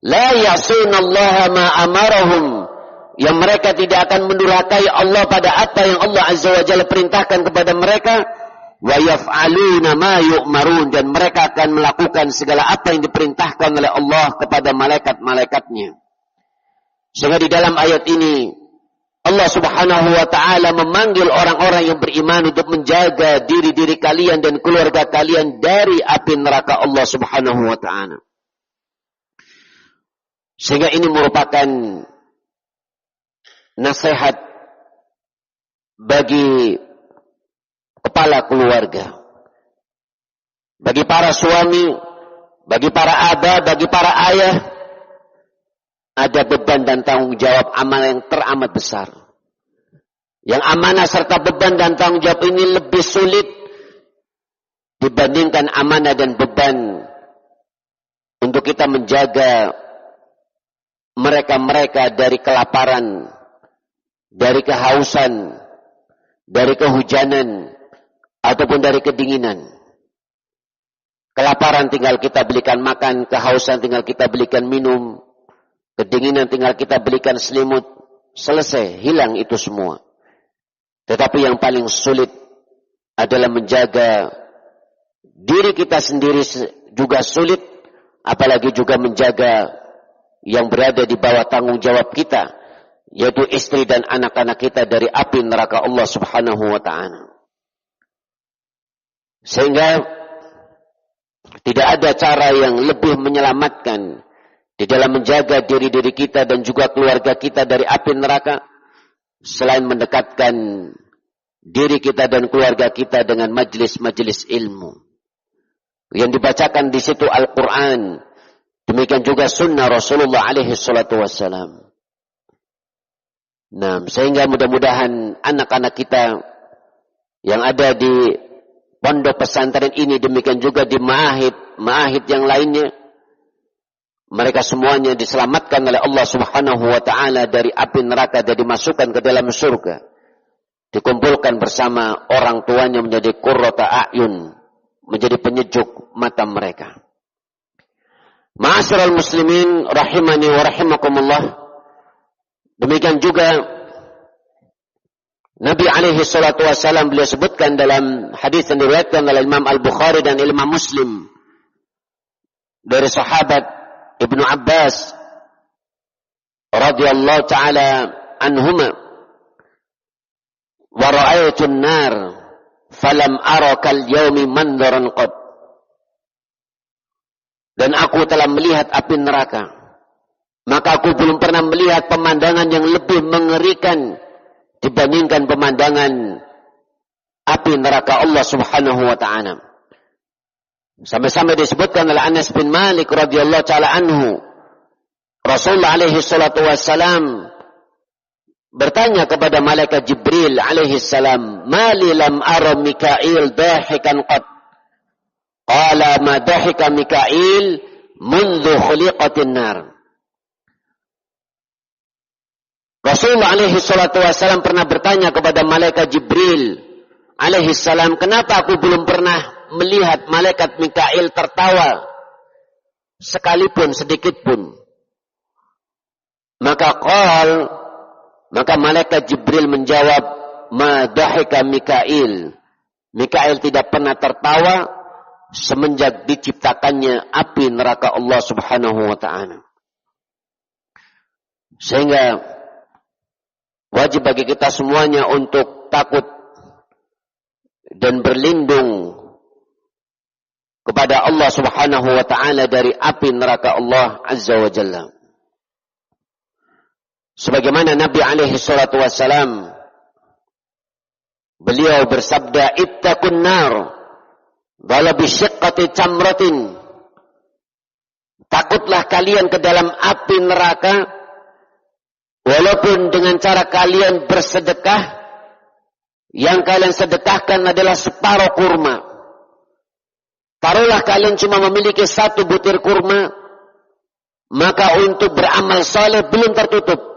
La ya'sunallaha ma amarahum, yang mereka tidak akan mendurhakai Allah pada apa yang Allah Azza wa Jalla perintahkan kepada mereka. Wa yaf'aluna ma yu'marun, dan mereka akan melakukan segala apa yang diperintahkan oleh Allah kepada malaikat-malaikatnya. Sehingga di dalam ayat ini Allah Subhanahu wa taala memanggil orang-orang yang beriman untuk menjaga diri-diri kalian dan keluarga kalian dari api neraka Allah Subhanahu wa taala. Sehingga ini merupakan nasihat bagi kepala keluarga, bagi para suami, bagi para aba, bagi para ayah. Ada beban dan tanggung jawab amanah yang teramat besar. Yang amanah serta beban dan tanggung jawab ini lebih sulit dibandingkan amanah dan beban untuk kita menjaga mereka-mereka dari kelaparan, dari kehausan, dari kehujanan, ataupun dari kedinginan. Kelaparan tinggal kita belikan makan, kehausan tinggal kita belikan minum, kedinginan tinggal kita belikan selimut, selesai, hilang itu semua. Tetapi yang paling sulit adalah menjaga diri kita sendiri juga sulit, apalagi juga menjaga yang berada di bawah tanggung jawab kita, yaitu istri dan anak-anak kita dari api neraka Allah Subhanahu wa ta'ala. Sehingga tidak ada cara yang lebih menyelamatkan di dalam menjaga diri-diri kita dan juga keluarga kita dari api neraka selain mendekatkan diri kita dan keluarga kita dengan majlis-majlis ilmu yang dibacakan di situ Al-Quran, demikian juga sunnah Rasulullah alaihi salatu wassalam. Nah, sehingga mudah-mudahan anak-anak kita yang ada di pondok pesantren ini, demikian juga di ma'ahid yang lainnya, mereka semuanya diselamatkan oleh Allah Subhanahu wa ta'ala dari api neraka dan dimasukkan ke dalam surga. Dikumpulkan bersama orang tuanya menjadi qurrata a'yun, menjadi penyejuk mata mereka. Ma'asyiral muslimin rahimani wa rahimakumullah. Demikian juga Nabi alaihi salatu wassalam beliau sebutkan dalam hadis yang diriwayatkan oleh Imam Al-Bukhari dan Imam Muslim dari sahabat Ibnu Abbas radhiyallahu ta'ala anhuma, wa ra'aytu an-nar falam ara kal yaumi mandaran qad, dan aku telah melihat api neraka, maka aku belum pernah melihat pemandangan yang lebih mengerikan dibandingkan pemandangan api neraka Allah Subhanahu wa ta'ala. Sampai-sampai disebutkan oleh Anas bin Malik radhiyallahu ta'ala anhu, Rasulullah alaihi salatu wassalam bertanya kepada malaikat Jibril alaihi salam, "Mali lam ara Mikail dahikan qad?" Qala ma dahika Mikail mundu khuliqatin nar. Rasulullah alaihi salatu wasallam pernah bertanya kepada malaikat Jibril alaihi salam, "Kenapa aku belum pernah melihat malaikat Mikail tertawa sekalipun sedikit pun?" Maka malaikat Jibril menjawab, "Ma dahika Mikail." Mikail tidak pernah tertawa semenjak diciptakannya api neraka Allah Subhanahu wa taala. Sehingga wajib bagi kita semuanya untuk takut dan berlindung kepada Allah Subhanahu wa taala dari api neraka Allah Azza wa Jalla. Sebagaimana Nabi alaihi salatu wassalam, beliau bersabda, "Ittaqun nar wala bi syiqqati tamratin." Takutlah kalian ke dalam api neraka walaupun dengan cara kalian bersedekah, yang kalian sedekahkan adalah separuh kurma. Taruhlah kalian cuma memiliki 1 butir kurma, maka untuk beramal saleh belum tertutup.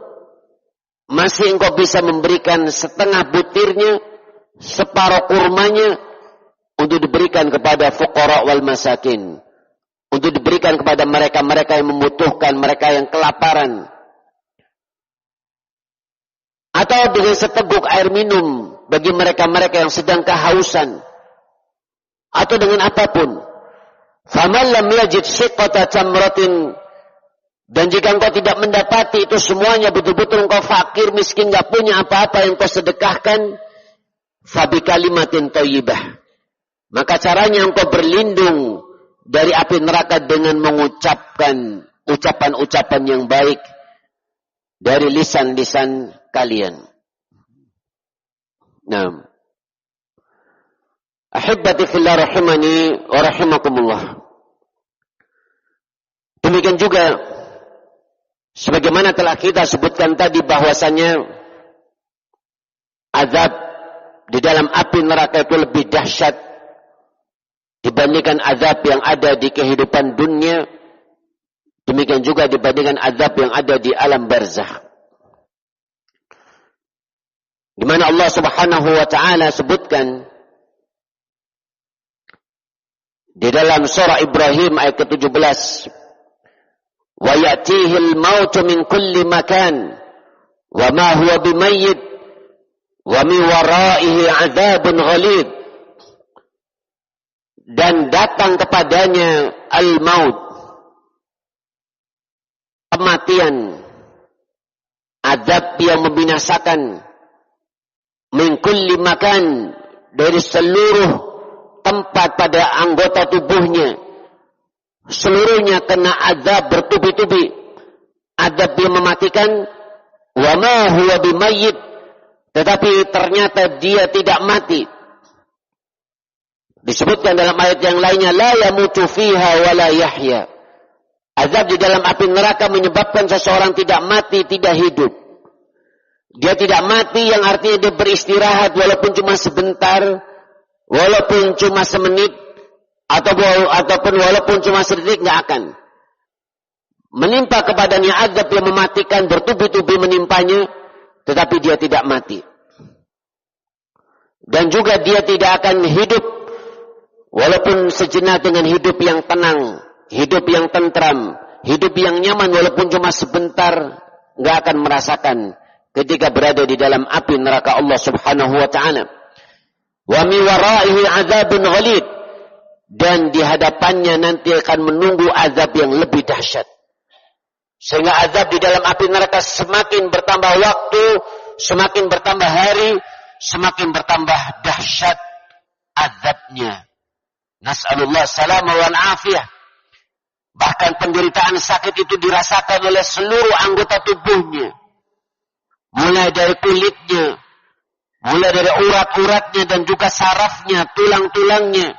Masih engkau bisa memberikan setengah butirnya, separuh kurmanya, untuk diberikan kepada fuqara wal masakin. Untuk diberikan kepada mereka-mereka yang membutuhkan, mereka yang kelaparan. Atau dengan seteguk air minum bagi mereka-mereka yang sedang kehausan. Atau dengan apapun. Faman lam yajid syiqqata tamratin. Dan jika engkau tidak mendapati itu semuanya, betul-betul engkau fakir, miskin, gak punya apa-apa yang kau sedekahkan, fabi kalimatin thayyibah. Maka caranya engkau berlindung dari api neraka dengan mengucapkan ucapan-ucapan yang baik dari lisan-lisan kalian. Nah, ahibbati fillah rahimani wa rahimakumullah. Demikian juga sebagaimana telah kita sebutkan tadi bahwasanya azab di dalam api neraka itu lebih dahsyat dibandingkan azab yang ada di kehidupan dunia. Demikian juga dibandingkan azab yang ada di alam barzakh. Di mana Allah Subhanahu wa taala sebutkan di dalam surah Ibrahim ayat ke-17, "Wa ya'tihil mautu min kulli makan wa ma huwa bimayyit wa min waraihi 'adzabun ghalid." Dan datang kepadanya al-maut, kematian, azab yang membinasakan, min kulli makan, dari seluruh tempat pada anggota tubuhnya. Seluruhnya kena azab bertubi-tubi, azab yang mematikan. Wa ma huwa bimayyit, tetapi ternyata dia tidak mati. Disebutkan dalam ayat yang lainnya, la yamutu fiha wa la yahya. Azab di dalam api neraka menyebabkan seseorang tidak mati, tidak hidup. Dia tidak mati yang artinya dia beristirahat walaupun cuma sebentar, walaupun cuma semenit, ataupun walaupun cuma sedetik, nggak akan menimpa kepadanya azab yang mematikan, bertubi-tubi menimpanya, tetapi dia tidak mati. Dan juga dia tidak akan hidup walaupun sejenak dengan hidup yang tenang, hidup yang tentram, hidup yang nyaman walaupun cuma sebentar, nggak akan merasakan ketika berada di dalam api neraka Allah Subhanahu wa taala. Wa min waraihi 'adzabun ghalid, dan di hadapannya nanti akan menunggu azab yang lebih dahsyat. Sehingga azab di dalam api neraka semakin bertambah waktu, semakin bertambah hari, semakin bertambah dahsyat azabnya. Nas'alullah salama wal afiyah. Bahkan penderitaan sakit itu dirasakan oleh seluruh anggota tubuhnya. Mulai dari kulitnya, mulai dari urat-uratnya dan juga sarafnya, tulang-tulangnya,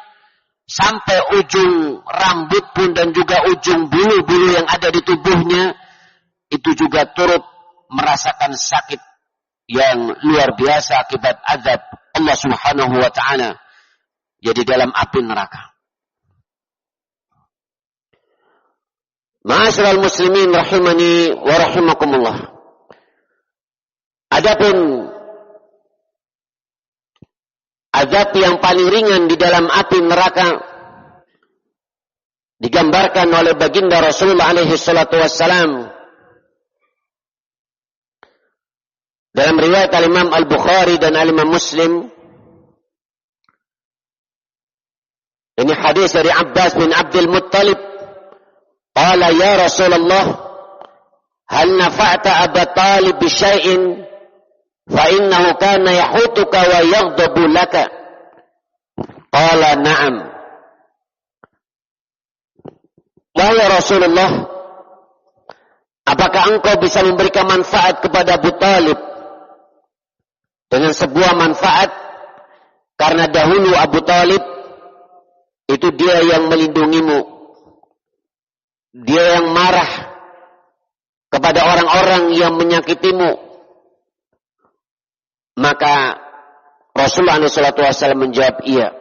sampai ujung rambut pun dan juga ujung bulu-bulu yang ada di tubuhnya, itu juga turut merasakan sakit yang luar biasa akibat azab Allah Subhanahu wa taala jadi dalam api neraka. Ma'asyiral muslimin rahimani wa rahimakumullah. Adapun azab yang paling ringan di dalam api neraka digambarkan oleh baginda Rasulullah alaihi salatu wassalam dalam riwayat Al-Imam Al-Bukhari dan Al-Imam Muslim. Ini hadis dari Abbas bin Abdul Muttalib. Qala ya Rasulullah, hal nafa'ta Aba Talib bi syai'in fa innahu kana yahutuka wa yaghdabu laka. Qala na'am. Wahai Rasulullah, apakah engkau bisa memberikan manfaat kepada Abu Talib dengan sebuah manfaat? Karena dahulu Abu Talib itu dia yang melindungimu. Dia yang marah kepada orang-orang yang menyakitimu. Maka Rasulullah SAW menjawab, iya.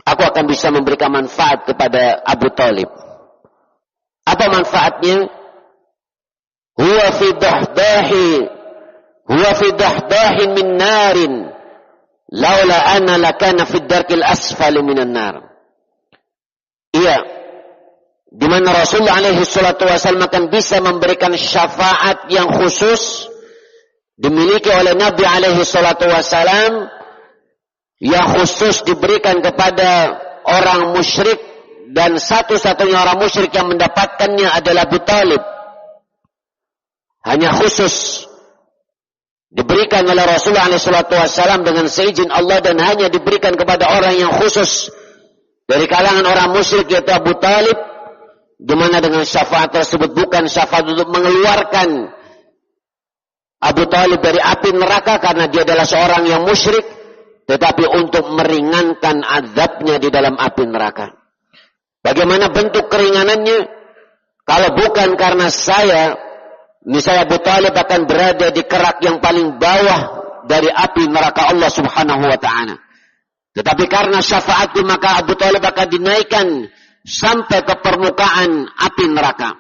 Aku akan bisa memberikan manfaat kepada Abu Talib. Apa manfaatnya? Huwa fi dahdahin min narin. Laula ana lakana fi darkil asfali minan nar. Iya. Di mana Rasulullah SAW akan bisa memberikan syafaat yang khusus dimiliki oleh Nabi SAW yang khusus diberikan kepada orang musyrik, dan satu-satunya orang musyrik yang mendapatkannya adalah Abu Talib. Hanya khusus diberikan oleh Rasulullah SAW dengan seizin Allah, dan hanya diberikan kepada orang yang khusus dari kalangan orang musyrik, yaitu Abu Talib. Di mana dengan syafaat tersebut bukan syafaat untuk mengeluarkan Abu Talib dari api neraka karena dia adalah seorang yang musyrik, tetapi untuk meringankan azabnya di dalam api neraka. Bagaimana bentuk keringanannya? Kalau bukan karena saya, misalnya Abu Talib akan berada di kerak yang paling bawah dari api neraka Allah Subhanahu wa ta'ala. Tetapi karena syafaatku, maka Abu Talib akan dinaikkan sampai ke permukaan api neraka.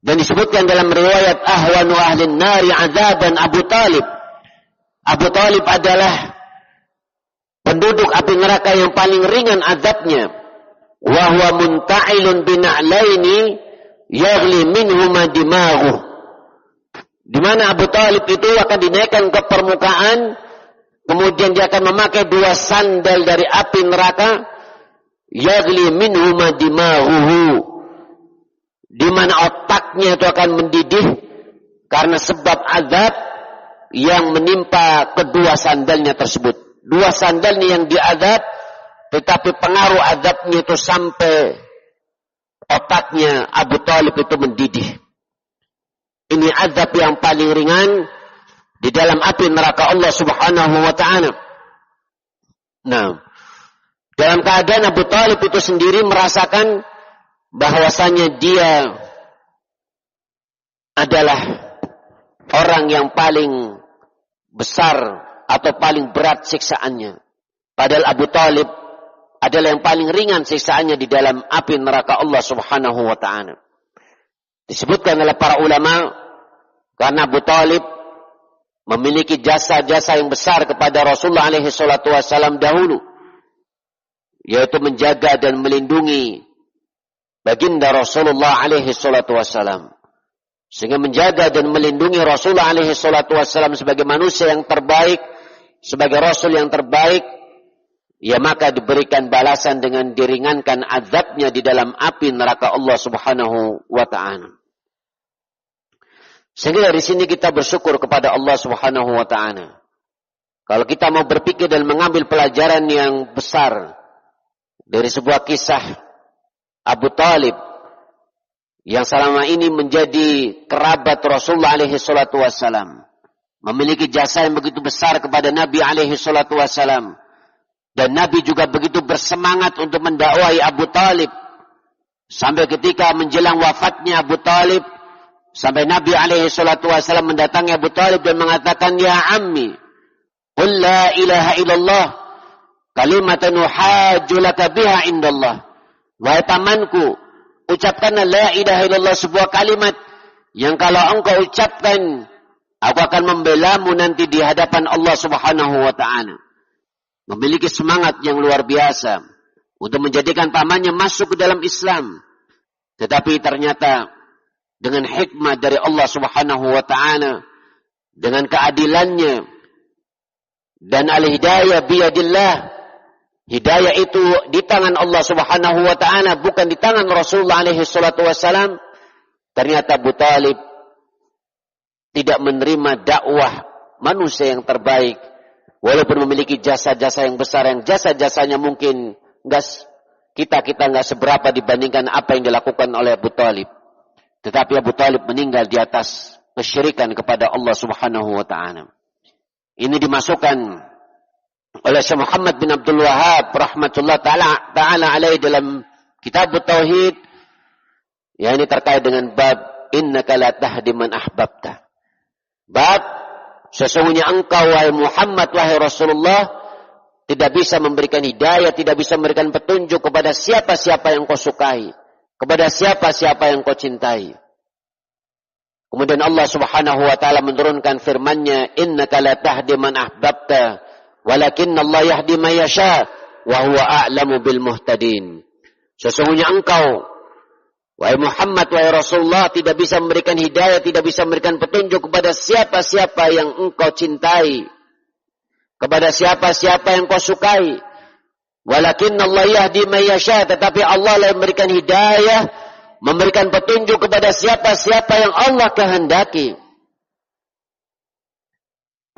Dan disebutkan dalam riwayat ahwanu ahlin nari azaban Abu Talib. Abu Talib adalah penduduk api neraka yang paling ringan azabnya. Wa huwa munta'ilun bina'laini yaghli minhuma dimaghuh. Di mana Abu Talib itu akan dinaikkan ke permukaan, kemudian dia akan memakai dua sandal dari api neraka. Yaghli minhuma dimaghuhu, di mana otaknya itu akan mendidih karena sebab azab yang menimpa kedua sandalnya tersebut. Dua sandalnya yang diazab, tetapi pengaruh azabnya itu sampai otaknya Abu Talib itu mendidih. Ini azab yang paling ringan di dalam api neraka Allah Subhanahu wa ta'ala. Nah, dalam keadaan Abu Talib itu sendiri merasakan bahwasanya dia adalah orang yang paling besar atau paling berat siksaannya. Padahal Abu Talib adalah yang paling ringan siksaannya di dalam api neraka Allah Subhanahu wa ta'ala. Disebutkan oleh para ulama karena Abu Talib memiliki jasa-jasa yang besar kepada Rasulullah SAW dahulu, yaitu menjaga dan melindungi baginda Rasulullah SAW. Sehingga menjaga dan melindungi Rasulullah SAW sebagai manusia yang terbaik, sebagai Rasul yang terbaik, ya maka diberikan balasan dengan diringankan azabnya di dalam api neraka Allah Subhanahu wa ta'ala. Sehingga dari sini kita bersyukur kepada Allah Subhanahu wa ta'ala. Kalau kita mau berpikir dan mengambil pelajaran yang besar dari sebuah kisah Abu Talib yang selama ini menjadi kerabat Rasulullah SAW, memiliki jasa yang begitu besar kepada Nabi SAW, dan Nabi juga begitu bersemangat untuk mendakwai Abu Talib sampai ketika menjelang wafatnya Abu Talib, Sampai Nabi alaihi salatu wasallam mendatangi Abu Talib dan mengatakan, "Ya ammi, qul la ilaha illallah, kalimatan uhajju laka biha indallah." Wahai pamanku, ucapkanlah la ilaha illallah, sebuah kalimat yang kalau engkau ucapkan, aku akan membelamu nanti di hadapan Allah Subhanahu wa ta'ala. Memiliki semangat yang luar biasa untuk menjadikan pamannya masuk ke dalam Islam. Tetapi ternyata dengan hikmah dari Allah Subhanahu wa ta'ala, dengan keadilannya, dan al-hidayah biyadillah, hidayah itu di tangan Allah Subhanahu wa ta'ala, bukan di tangan Rasulullah alaihi salatu wassalam. Ternyata Abu Talib tidak menerima dakwah manusia yang terbaik, walaupun memiliki jasa-jasa yang besar, yang jasa-jasanya mungkin kita nggak seberapa dibandingkan apa yang dilakukan oleh Abu Talib. Tetapi Abu Talib meninggal di atas kesyirikan kepada Allah Subhanahu wa ta'ala. Ini dimasukkan oleh Syekh Muhammad bin Abdul Wahhab rahmatullah ta'ala alaihi dalam kitab Tauhid. Ya, ini terkait dengan bab innaka la tahdi man ahbabta. Bab sesungguhnya engkau wahai Muhammad, wahai Rasulullah, tidak bisa memberikan hidayah, tidak bisa memberikan petunjuk kepada siapa-siapa yang kau sukai, kepada siapa-siapa yang kau cintai. Kemudian Allah Subhanahu wa ta'ala menurunkan firman-Nya, innaka la tahdi man ahbabta walakinna Allah yahdi man yasha wa huwa a'lamu bil muhtadin. Sesungguhnya engkau wahai Muhammad, wahai Rasulullah, tidak bisa memberikan hidayah, tidak bisa memberikan petunjuk kepada siapa-siapa yang engkau cintai, kepada siapa-siapa yang kau sukai. Walakinna Allah yahdi man yasha, tetapi Allah lah yang memberikan hidayah, memberikan petunjuk kepada siapa-siapa yang Allah kehendaki.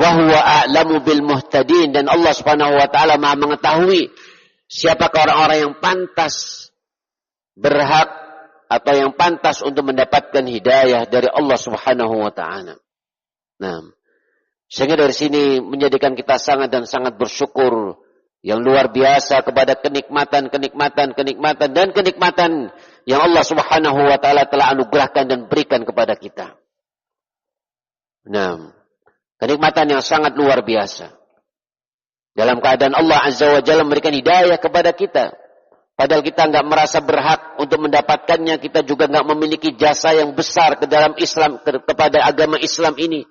Wa huwa a'lamu bil muhtadin, dan Allah Subhanahu wa ta'ala Maha mengetahui siapakah orang-orang yang pantas, berhak, atau yang pantas untuk mendapatkan hidayah dari Allah Subhanahu wa ta'ala. Nah, sehingga dari sini menjadikan kita sangat dan sangat bersyukur yang luar biasa kepada kenikmatan yang Allah Subhanahu wa ta'ala telah anugerahkan dan berikan kepada kita. Nah, kenikmatan yang sangat luar biasa. Dalam keadaan Allah Azza wa Jalla memberikan hidayah kepada kita. Padahal kita enggak merasa berhak untuk mendapatkannya. Kita juga enggak memiliki jasa yang besar ke dalam Islam, kepada agama Islam ini.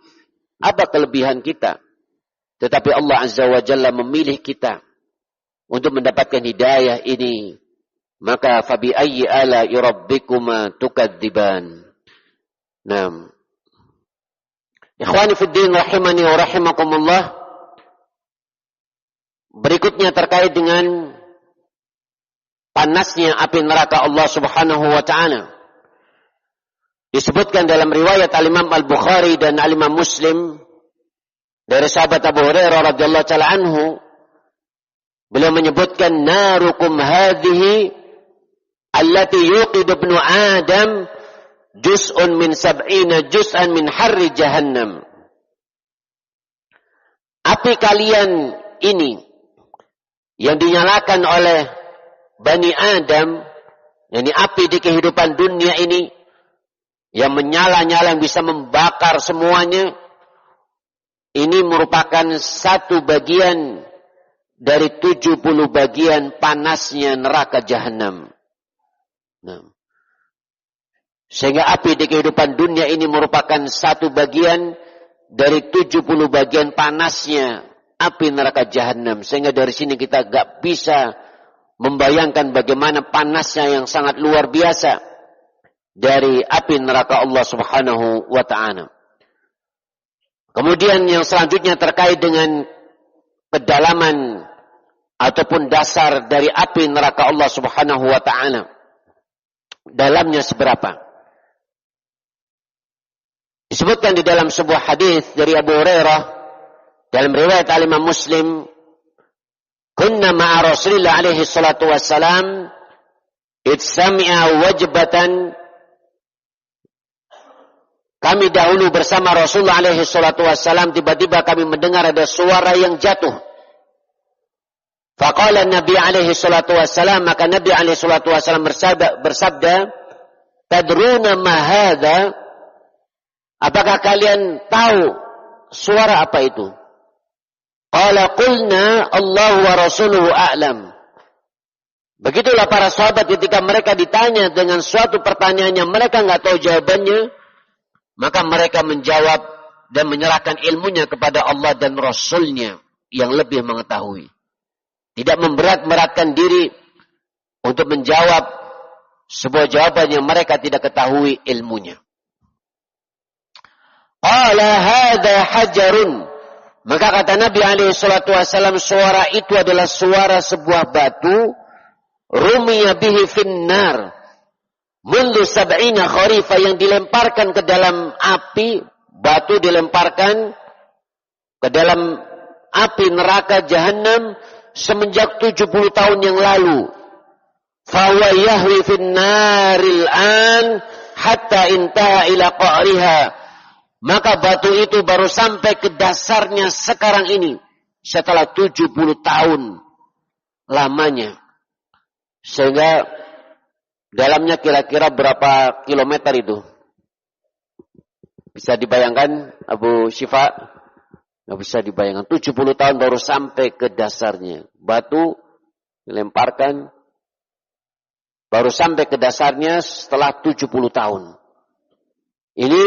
Apa kelebihan kita? Tetapi Allah Azza wa Jalla memilih kita untuk mendapatkan hidayah ini. Maka fabi ayyi ala'i rabbikuma tukadziban. Nah, ikhwani fid din rahimani wa rahimakumullah. Berikutnya terkait dengan panasnya api neraka Allah Subhanahu wa ta'ala. Disebutkan dalam riwayat Al-Imam Al-Bukhari dan Al-Imam Muslim dari sahabat Abu Hurairah radhiyallahu ta'ala anhu, beliau menyebutkan, narukum hadhihi allati yuqidu ibnu Adam juz'un min sab'ina juz'an min harri jahannam. Api kalian ini yang dinyalakan oleh Bani Adam, yakni api di kehidupan dunia ini yang menyala-nyala, yang bisa membakar semuanya, ini merupakan satu bagian dari 70 bagian panasnya neraka jahanam. Nah, sehingga api di kehidupan dunia ini merupakan satu bagian dari 70 bagian panasnya api neraka jahanam. Sehingga dari sini kita gak bisa membayangkan bagaimana panasnya yang sangat luar biasa dari api neraka Allah Subhanahu wa ta'ala. Kemudian yang selanjutnya terkait dengan kedalaman ataupun dasar dari api neraka Allah Subhanahu wa ta'ala. Dalamnya seberapa? Disebutkan di dalam sebuah hadis dari Abu Hurairah dalam riwayat Al-Imam Muslim, kunna ma'a Rasulillah alaihi salatu wassalam itsami'a wajbatan. Kami dahulu bersama Rasulullah alaihi salatu wassalam, tiba-tiba kami mendengar ada suara yang jatuh. Faqala Nabi alaihi salatu wassalam, maka Nabi alaihi salatu wassalam bersabda, tadruna ma hadha? apakah kalian tahu suara apa itu? Qala qulna Allah wa rasuluhu a'lam. Begitulah para sahabat ketika mereka ditanya dengan suatu pertanyaan yang mereka enggak tahu jawabannya, maka mereka menjawab dan menyerahkan ilmunya kepada Allah dan Rasulnya yang lebih mengetahui. Tidak memberat-beratkan diri untuk menjawab sebuah jawaban yang mereka tidak ketahui ilmunya. Qala hadha hajarun. Maka kata Nabi SAW, suara itu adalah suara sebuah batu. Rumiya bihi finnar. Mundu sab'ina kharifa, yang dilemparkan ke dalam api. Batu dilemparkan ke dalam api neraka Jahannam semenjak 70 tahun yang lalu. Fahuwa yahwi finnaril an hatta intaha ila qa'riha. Maka batu itu baru sampai ke dasarnya sekarang ini. Setelah 70 tahun lamanya. Sehingga dalamnya kira-kira berapa kilometer itu? Bisa dibayangkan Abu Syifa? Nggak bisa dibayangkan. 70 tahun baru sampai ke dasarnya. Batu dilemparkan. Baru sampai ke dasarnya setelah 70 tahun. Ini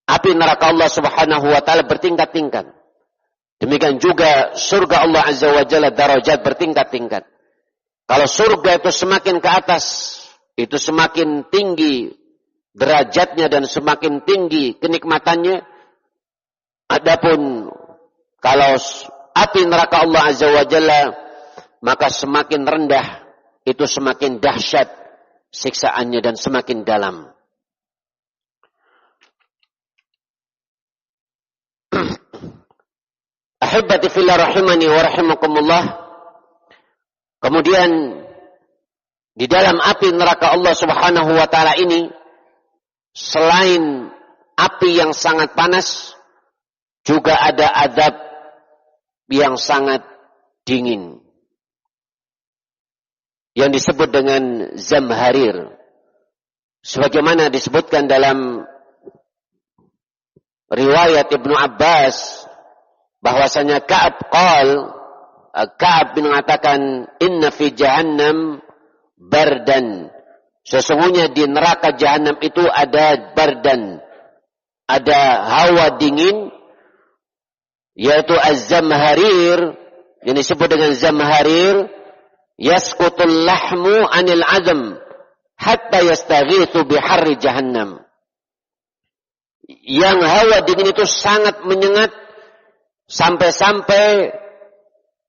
api neraka Allah Subhanahu wa taala bertingkat-tingkat. Demikian juga surga Allah Azza wa Jalla darajat bertingkat-tingkat. Kalau surga itu semakin ke atas, itu semakin tinggi derajatnya dan semakin tinggi kenikmatannya. Adapun kalau api neraka Allah Azza wa Jalla, maka semakin rendah, itu semakin dahsyat siksaannya dan semakin dalam. Ahibati fillah rahimani wa rahimakumullah. Kemudian di dalam api neraka Allah Subhanahu wa taala ini, selain api yang sangat panas, juga ada azab yang sangat dingin yang disebut dengan zamharir. Sebagaimana disebutkan dalam riwayat Ibnu Abbas bahwasanya Ka'ab bin mengatakan, inna fi jahannam bardan. Sesungguhnya di neraka Jahannam itu ada bardan, ada hawa dingin, yaitu az-zamharir, yang disebut dengan zamharir. Yasqutul lahmu anil azam hatta yastaghithu biharri Jahannam. Yang hawa dingin itu sangat menyengat sampai-sampai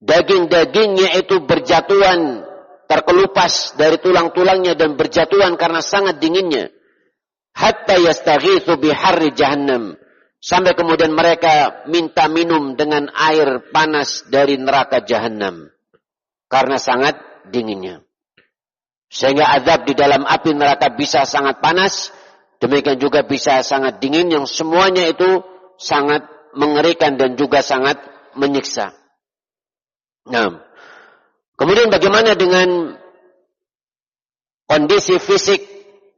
daging-dagingnya itu berjatuhan, terkelupas dari tulang-tulangnya dan berjatuhan karena sangat dinginnya. Hatta yastaghithu biharri Jahannam. Sampai kemudian mereka minta minum dengan air panas dari neraka Jahannam. Karena sangat dinginnya. Sehingga azab di dalam api neraka bisa sangat panas. Demikian juga bisa sangat dingin, yang semuanya itu sangat mengerikan dan juga sangat menyiksa. Nah, kemudian bagaimana dengan kondisi fisik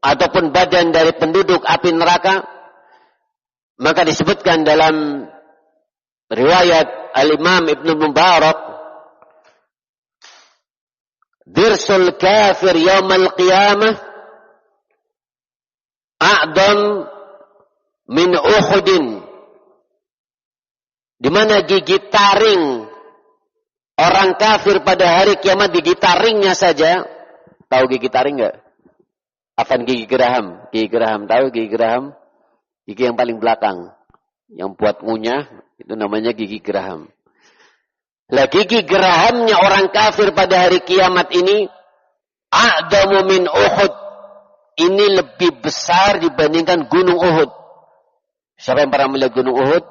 ataupun badan dari penduduk api neraka? Maka disebutkan dalam riwayat Al-Imam Ibn Mubarak, dirsul kafir yaumal qiyamah a'dam min Uhudin. Di mana gigi taring orang kafir pada hari kiamat, gigi taringnya saja. Tahu gigi taring enggak? Apaan gigi geraham? Gigi geraham, tahu gigi geraham? Gigi yang paling belakang, yang buat ngunyah, itu namanya gigi geraham. Lah gigi gerahamnya orang kafir pada hari kiamat ini, a'damu min Uhud. Ini lebih besar dibandingkan gunung Uhud. Siapa yang pernah melihat gunung Uhud?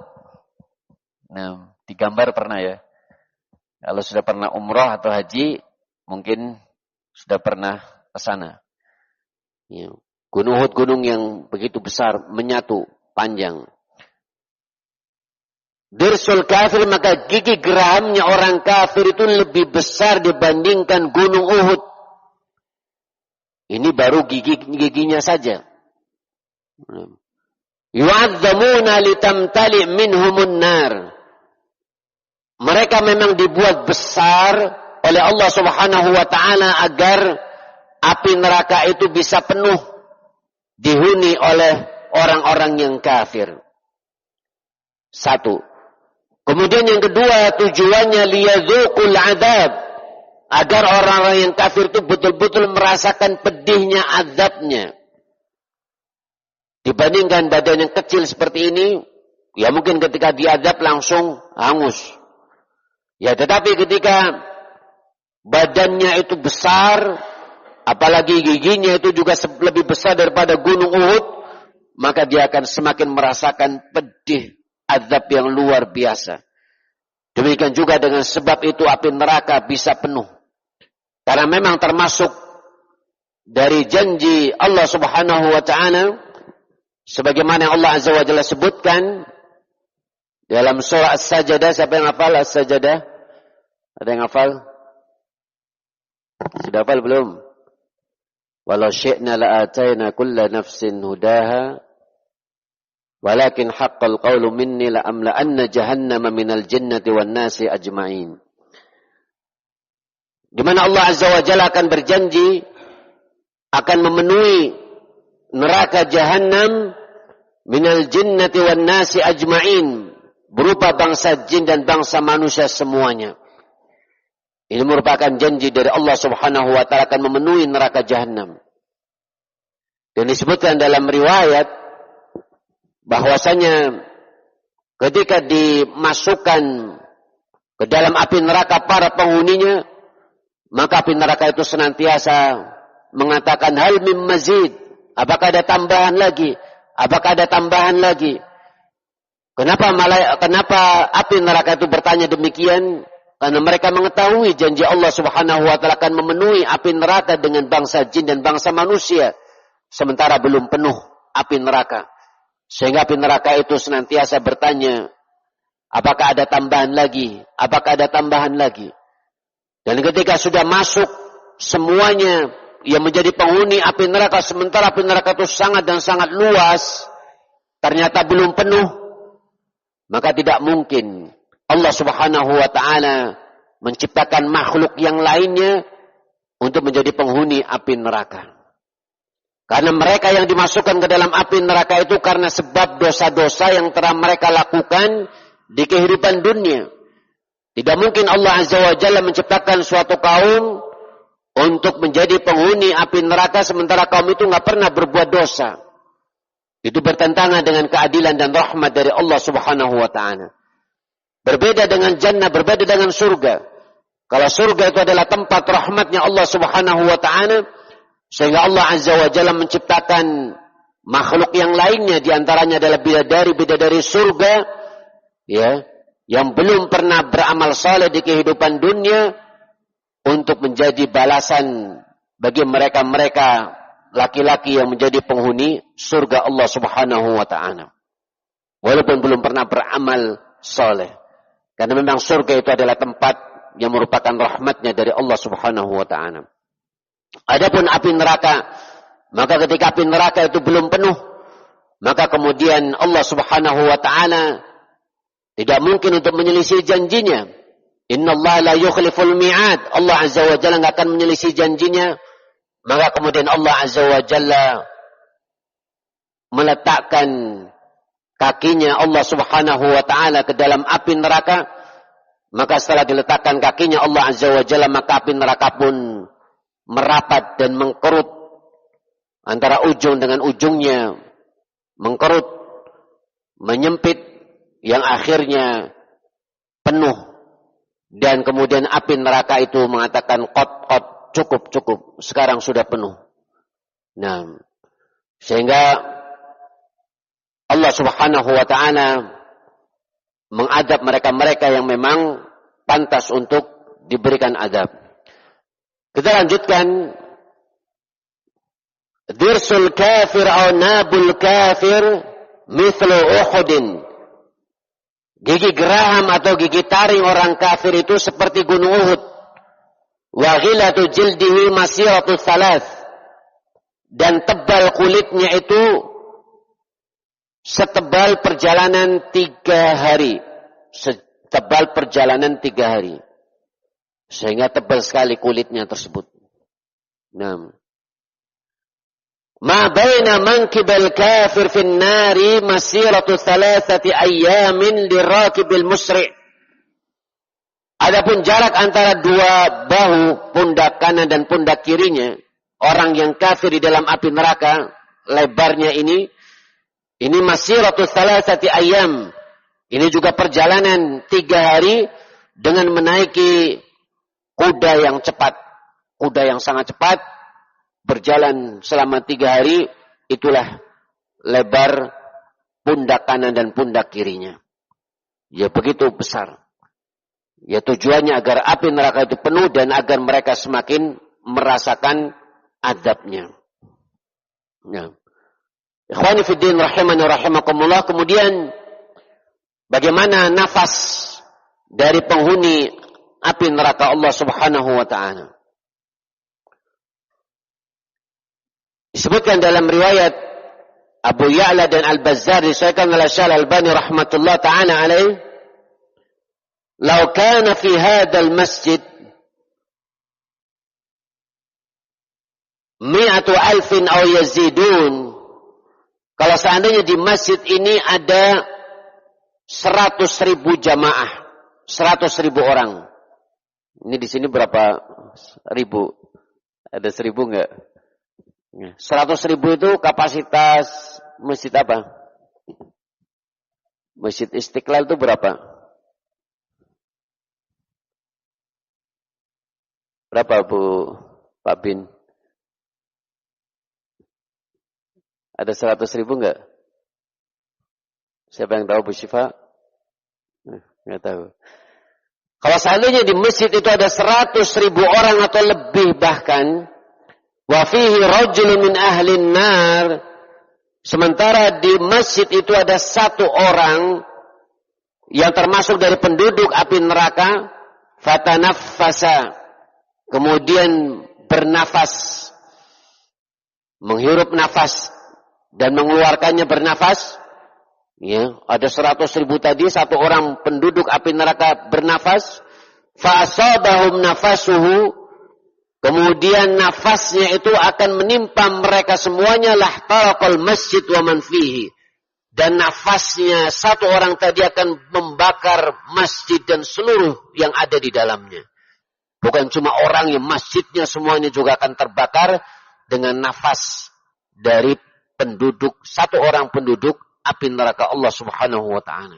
Nah, digambar pernah ya. Kalau sudah pernah umroh atau haji, mungkin sudah pernah ke sana. Ya. Gunung Uhud, gunung yang begitu besar, menyatu, panjang. Dirsul kafir, maka gigi gerahamnya orang kafir itu lebih besar dibandingkan gunung Uhud. Ini baru giginya saja. yu'adzamuna litamtali' minhumun nar. Mereka memang dibuat besar oleh Allah Subhanahu wa taala agar api neraka itu bisa penuh dihuni oleh orang-orang yang kafir. Satu. Kemudian yang kedua, tujuannya liyadzuqul adzab, agar orang-orang yang kafir itu betul-betul merasakan pedihnya azabnya. Dibandingkan badan yang kecil seperti ini, ya mungkin ketika diazab langsung hangus. Ya tetapi ketika badannya itu besar, apalagi giginya itu juga lebih besar daripada gunung Uhud, maka dia akan semakin merasakan pedih azab yang luar biasa. Demikian juga dengan sebab itu api neraka bisa penuh. Karena memang termasuk dari janji Allah Subhanahu wa taala sebagaimana Allah Azza wa Jalla sebutkan dalam surah As-Sajdah. Siapa yang hafal As-Sajdah? Ada yang hafal? Sudah hafal belum? Walau syi'na la'atayna kulla nafsin hudaha walakin haqqal qawlu minni la'amla'anna jahannama minal jinnati wan nasi ajma'in. Di mana Allah Azza wa Jalla akan berjanji akan memenuhi neraka Jahannam minal jinnati wan nasi ajma'in, berupa bangsa jin dan bangsa manusia semuanya. Ini merupakan janji dari Allah Subhanahu wa taala akan memenuhi neraka Jahannam. Dan disebutkan dalam riwayat bahwasanya ketika dimasukkan ke dalam api neraka para penghuninya, maka api neraka itu senantiasa mengatakan hal mim mazid, apakah ada tambahan lagi? Apakah ada tambahan lagi? Kenapa api neraka itu bertanya demikian? Karena mereka mengetahui janji Allah Subhanahu wa taala akan memenuhi api neraka dengan bangsa jin dan bangsa manusia, sementara belum penuh api neraka. Sehingga api neraka itu senantiasa bertanya, apakah ada tambahan lagi? Apakah ada tambahan lagi? Dan ketika sudah masuk semuanya yang menjadi penghuni api neraka, sementara api neraka itu sangat dan sangat luas, ternyata belum penuh, maka tidak mungkin Allah Subhanahu wa taala menciptakan makhluk yang lainnya untuk menjadi penghuni api neraka. Karena mereka yang dimasukkan ke dalam api neraka itu karena sebab dosa-dosa yang telah mereka lakukan di kehidupan dunia. Tidak mungkin Allah Azza wa Jalla menciptakan suatu kaum untuk menjadi penghuni api neraka sementara kaum itu nggak pernah berbuat dosa. Itu bertentangan dengan keadilan dan rahmat dari Allah Subhanahu wa taala. Berbeda dengan jannah, berbeda dengan surga. Kalau surga itu adalah tempat rahmatnya Allah Subhanahu wa taala, sehingga Allah Azza wa Jalla menciptakan makhluk yang lainnya, di antaranya adalah bidadari surga, ya, yang belum pernah beramal saleh di kehidupan dunia, untuk menjadi balasan bagi mereka-mereka laki-laki yang menjadi penghuni surga Allah Subhanahu wa taala. Walaupun belum pernah beramal saleh. Karena memang surga itu adalah tempat yang merupakan rahmatnya dari Allah Subhanahu wa taala. Adapun api neraka, maka ketika api neraka itu belum penuh, maka kemudian Allah Subhanahu wa taala tidak mungkin untuk menyelisih janjinya. Innallaha la yukhliful mi'ad. Allah Azza wa Jalla enggak akan menyelisih janjinya. Maka kemudian Allah Azza wa Jalla meletakkan kakinya Allah Subhanahu wa taala ke dalam api neraka. Maka setelah diletakkan kakinya Allah Azza wa Jalla, maka api neraka pun merapat dan mengkerut antara ujung dengan ujungnya, mengkerut, menyempit, yang akhirnya penuh. Dan kemudian api neraka itu mengatakan qat, cukup, sekarang sudah penuh. Nah, sehingga Allah Subhanahu wa taala mengadab mereka-mereka yang memang pantas untuk diberikan adab. Kita lanjutkan. Dirsul kafir atau nabul kafir mithlu Uhudin. Gigi geraham atau gigi taring orang kafir itu seperti gunung Uhud. Wa ghilatu jildihi masiratu thalath. Dan tebal kulitnya itu setebal perjalanan 3 hari. Setebal perjalanan 3 hari. Sehingga tebal sekali kulitnya tersebut. Nah. Ma baina mankibil kafir fin nari masiratu 3 ayyamin lirakibil musri'. Adapun jarak antara 2 bahu, pundak kanan dan pundak kirinya, orang yang kafir di dalam api neraka, lebarnya ini masiratu 3 ayyam. Ini juga perjalanan 3 hari dengan menaiki kuda yang cepat. Kuda yang sangat cepat, berjalan selama 3 hari, itulah lebar pundak kanan dan pundak kirinya. Ya begitu besar. Ya tujuannya agar api neraka itu penuh dan agar mereka semakin merasakan adabnya. Ya. Ikhwani fiddin rahimani rahimakumullah. Kemudian bagaimana nafas dari penghuni api neraka Allah Subhanahu wa ta'ala. Disebutkan dalam riwayat Abu Ya'la dan Al-Bazzar disahkan oleh Syekh Al-Albani rahmatullah ta'ala alaih. Lau kana fi hadzal masjid 100,000 aw yazidun. Kalau seandainya di masjid ini ada 100.000 jamaah, 100.000 orang. Ini di sini berapa ribu? Ada 1.000 enggak? 100.000 itu kapasitas masjid apa? Masjid Istiqlal itu berapa? Berapa Bu Pak Bin? Ada 100.000 enggak? Siapa yang tahu Bu Syifa? Enggak tahu. Kalau seandainya di masjid itu ada 100.000 orang atau lebih bahkan, wa fihi rajulun min ahlin nar, sementara di masjid itu ada 1 orang yang termasuk dari penduduk api neraka, fatanaffasa, kemudian bernafas, menghirup nafas dan mengeluarkannya bernafas. Ya, ada 100.000 tadi, 1 orang penduduk api neraka bernafas. Fa asabahum nafasuhu, kemudian nafasnya itu akan menimpa mereka semuanya, lahtaraqal masjid wa man fihi. Dan nafasnya 1 orang tadi akan membakar masjid dan seluruh yang ada di dalamnya. Bukan cuma orang, yang masjidnya semuanya juga akan terbakar dengan nafas dari penduduk, 1 orang penduduk api neraka Allah Subhanahu wa ta'ala.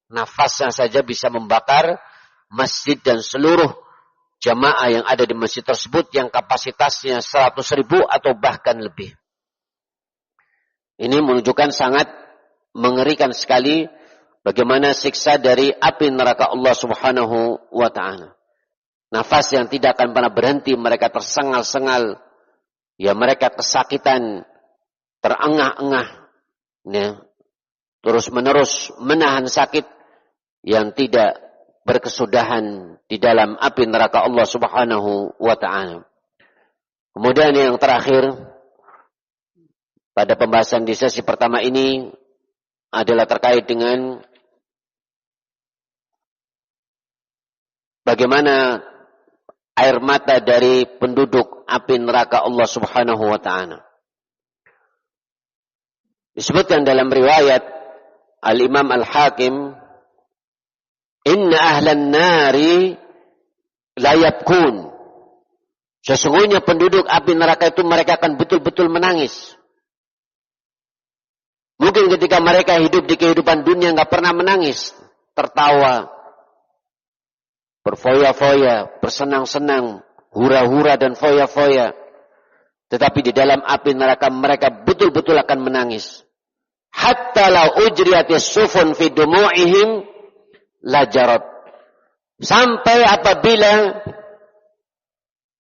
Nafasnya saja bisa membakar masjid dan seluruh jamaah yang ada di masjid tersebut yang kapasitasnya 100.000 atau bahkan lebih. Ini menunjukkan sangat mengerikan sekali bagaimana siksa dari api neraka Allah Subhanahu wa ta'ala. Nafas yang tidak akan pernah berhenti, mereka tersengal-sengal, ya mereka kesakitan, terengah-engah, ya, terus-menerus menahan sakit yang tidak berkesudahan di dalam api neraka Allah Subhanahu wa ta'ala. Kemudian yang terakhir pada pembahasan di sesi pertama ini adalah terkait dengan bagaimana air mata dari penduduk api neraka Allah Subhanahu wa ta'ala. Disebutkan dalam riwayat Al-Imam Al-Hakim, inna ahlan nari la yabkun. Sesungguhnya penduduk api neraka itu mereka akan betul-betul menangis. Mungkin ketika mereka hidup di kehidupan dunia enggak pernah menangis, tertawa, berfoya-foya, bersenang-senang, hura-hura dan foya-foya. Tetapi di dalam api neraka mereka betul-betul akan menangis. Hatta law ujriyatis sufun fi dumu'ihim lajarat. Sampai apabila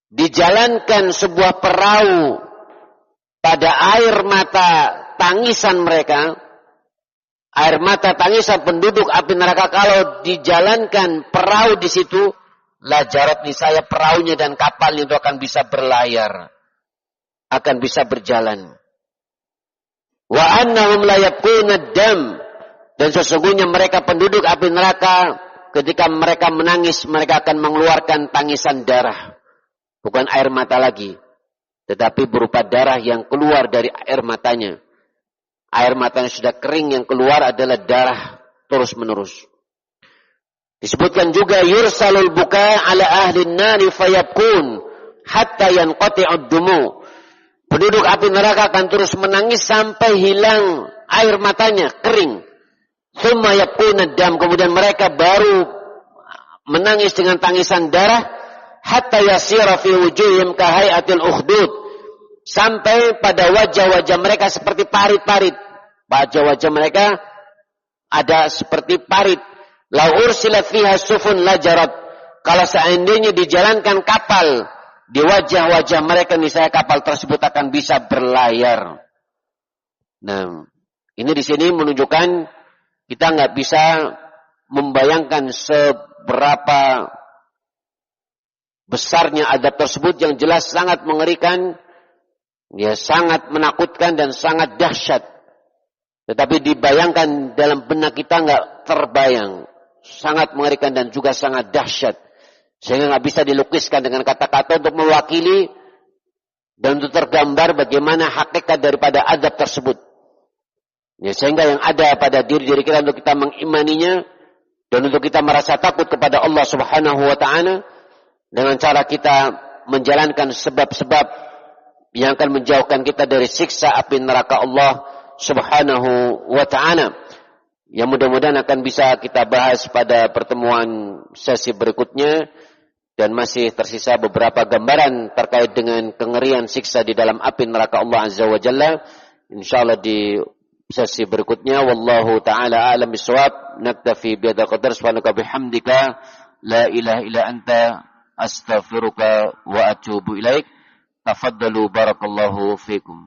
dijalankan sebuah perahu pada air mata tangisan mereka, air mata tangisan penduduk api neraka, kalau dijalankan perahu di situ, lajarat, niscaya perahunya dan kapalnya itu akan bisa berlayar, akan bisa berjalan. Wa annahum la yabquna dam, dan sesungguhnya mereka penduduk api neraka ketika mereka menangis mereka akan mengeluarkan tangisan darah, bukan air mata lagi, tetapi berupa darah yang keluar dari air matanya. Air matanya sudah kering, yang keluar adalah darah terus menerus. Disebutkan juga yursalul buka ala ahli nari fayabkun hatta yanqati'ud dumu. Penduduk api neraka akan terus menangis sampai hilang air matanya, kering. Tsumma yabkuna dam, kemudian mereka baru menangis dengan tangisan darah hatta yasira fi wujuhihim kahai'atil ukhdud, sampai pada wajah-wajah mereka seperti parit-parit. Wajah-wajah mereka ada seperti parit. Lau ursilat fiha sufun lajarat, kalau seandainya dijalankan kapal di wajah-wajah mereka, niscaya kapal tersebut akan bisa berlayar. Nah, ini di sini menunjukkan kita nggak bisa membayangkan seberapa besarnya adab tersebut, yang jelas sangat mengerikan, ya sangat menakutkan dan sangat dahsyat. Tetapi dibayangkan dalam benak kita nggak terbayang, sangat mengerikan dan juga sangat dahsyat, sehingga nggak bisa dilukiskan dengan kata-kata untuk mewakili dan untuk tergambar bagaimana hakikat daripada adab tersebut. Ya, sehingga yang ada pada diri kita untuk kita mengimaninya dan untuk kita merasa takut kepada Allah Subhanahu wa taala dengan cara kita menjalankan sebab-sebab yang akan menjauhkan kita dari siksa api neraka Allah Subhanahu wa taala. Yang mudah-mudahan akan bisa kita bahas pada pertemuan sesi berikutnya, dan masih tersisa beberapa gambaran terkait dengan kengerian siksa di dalam api neraka Allah Azza wa Jalla. Insyaallah di sesi berikutnya. Wallahu ta'ala a'lam bishawab. Naktafi bihadzal qadar. Subhanaka bihamdika la ilaha illa anta astaghfiruka wa atubu ilaik. Tafaddalu barakallahu fikum.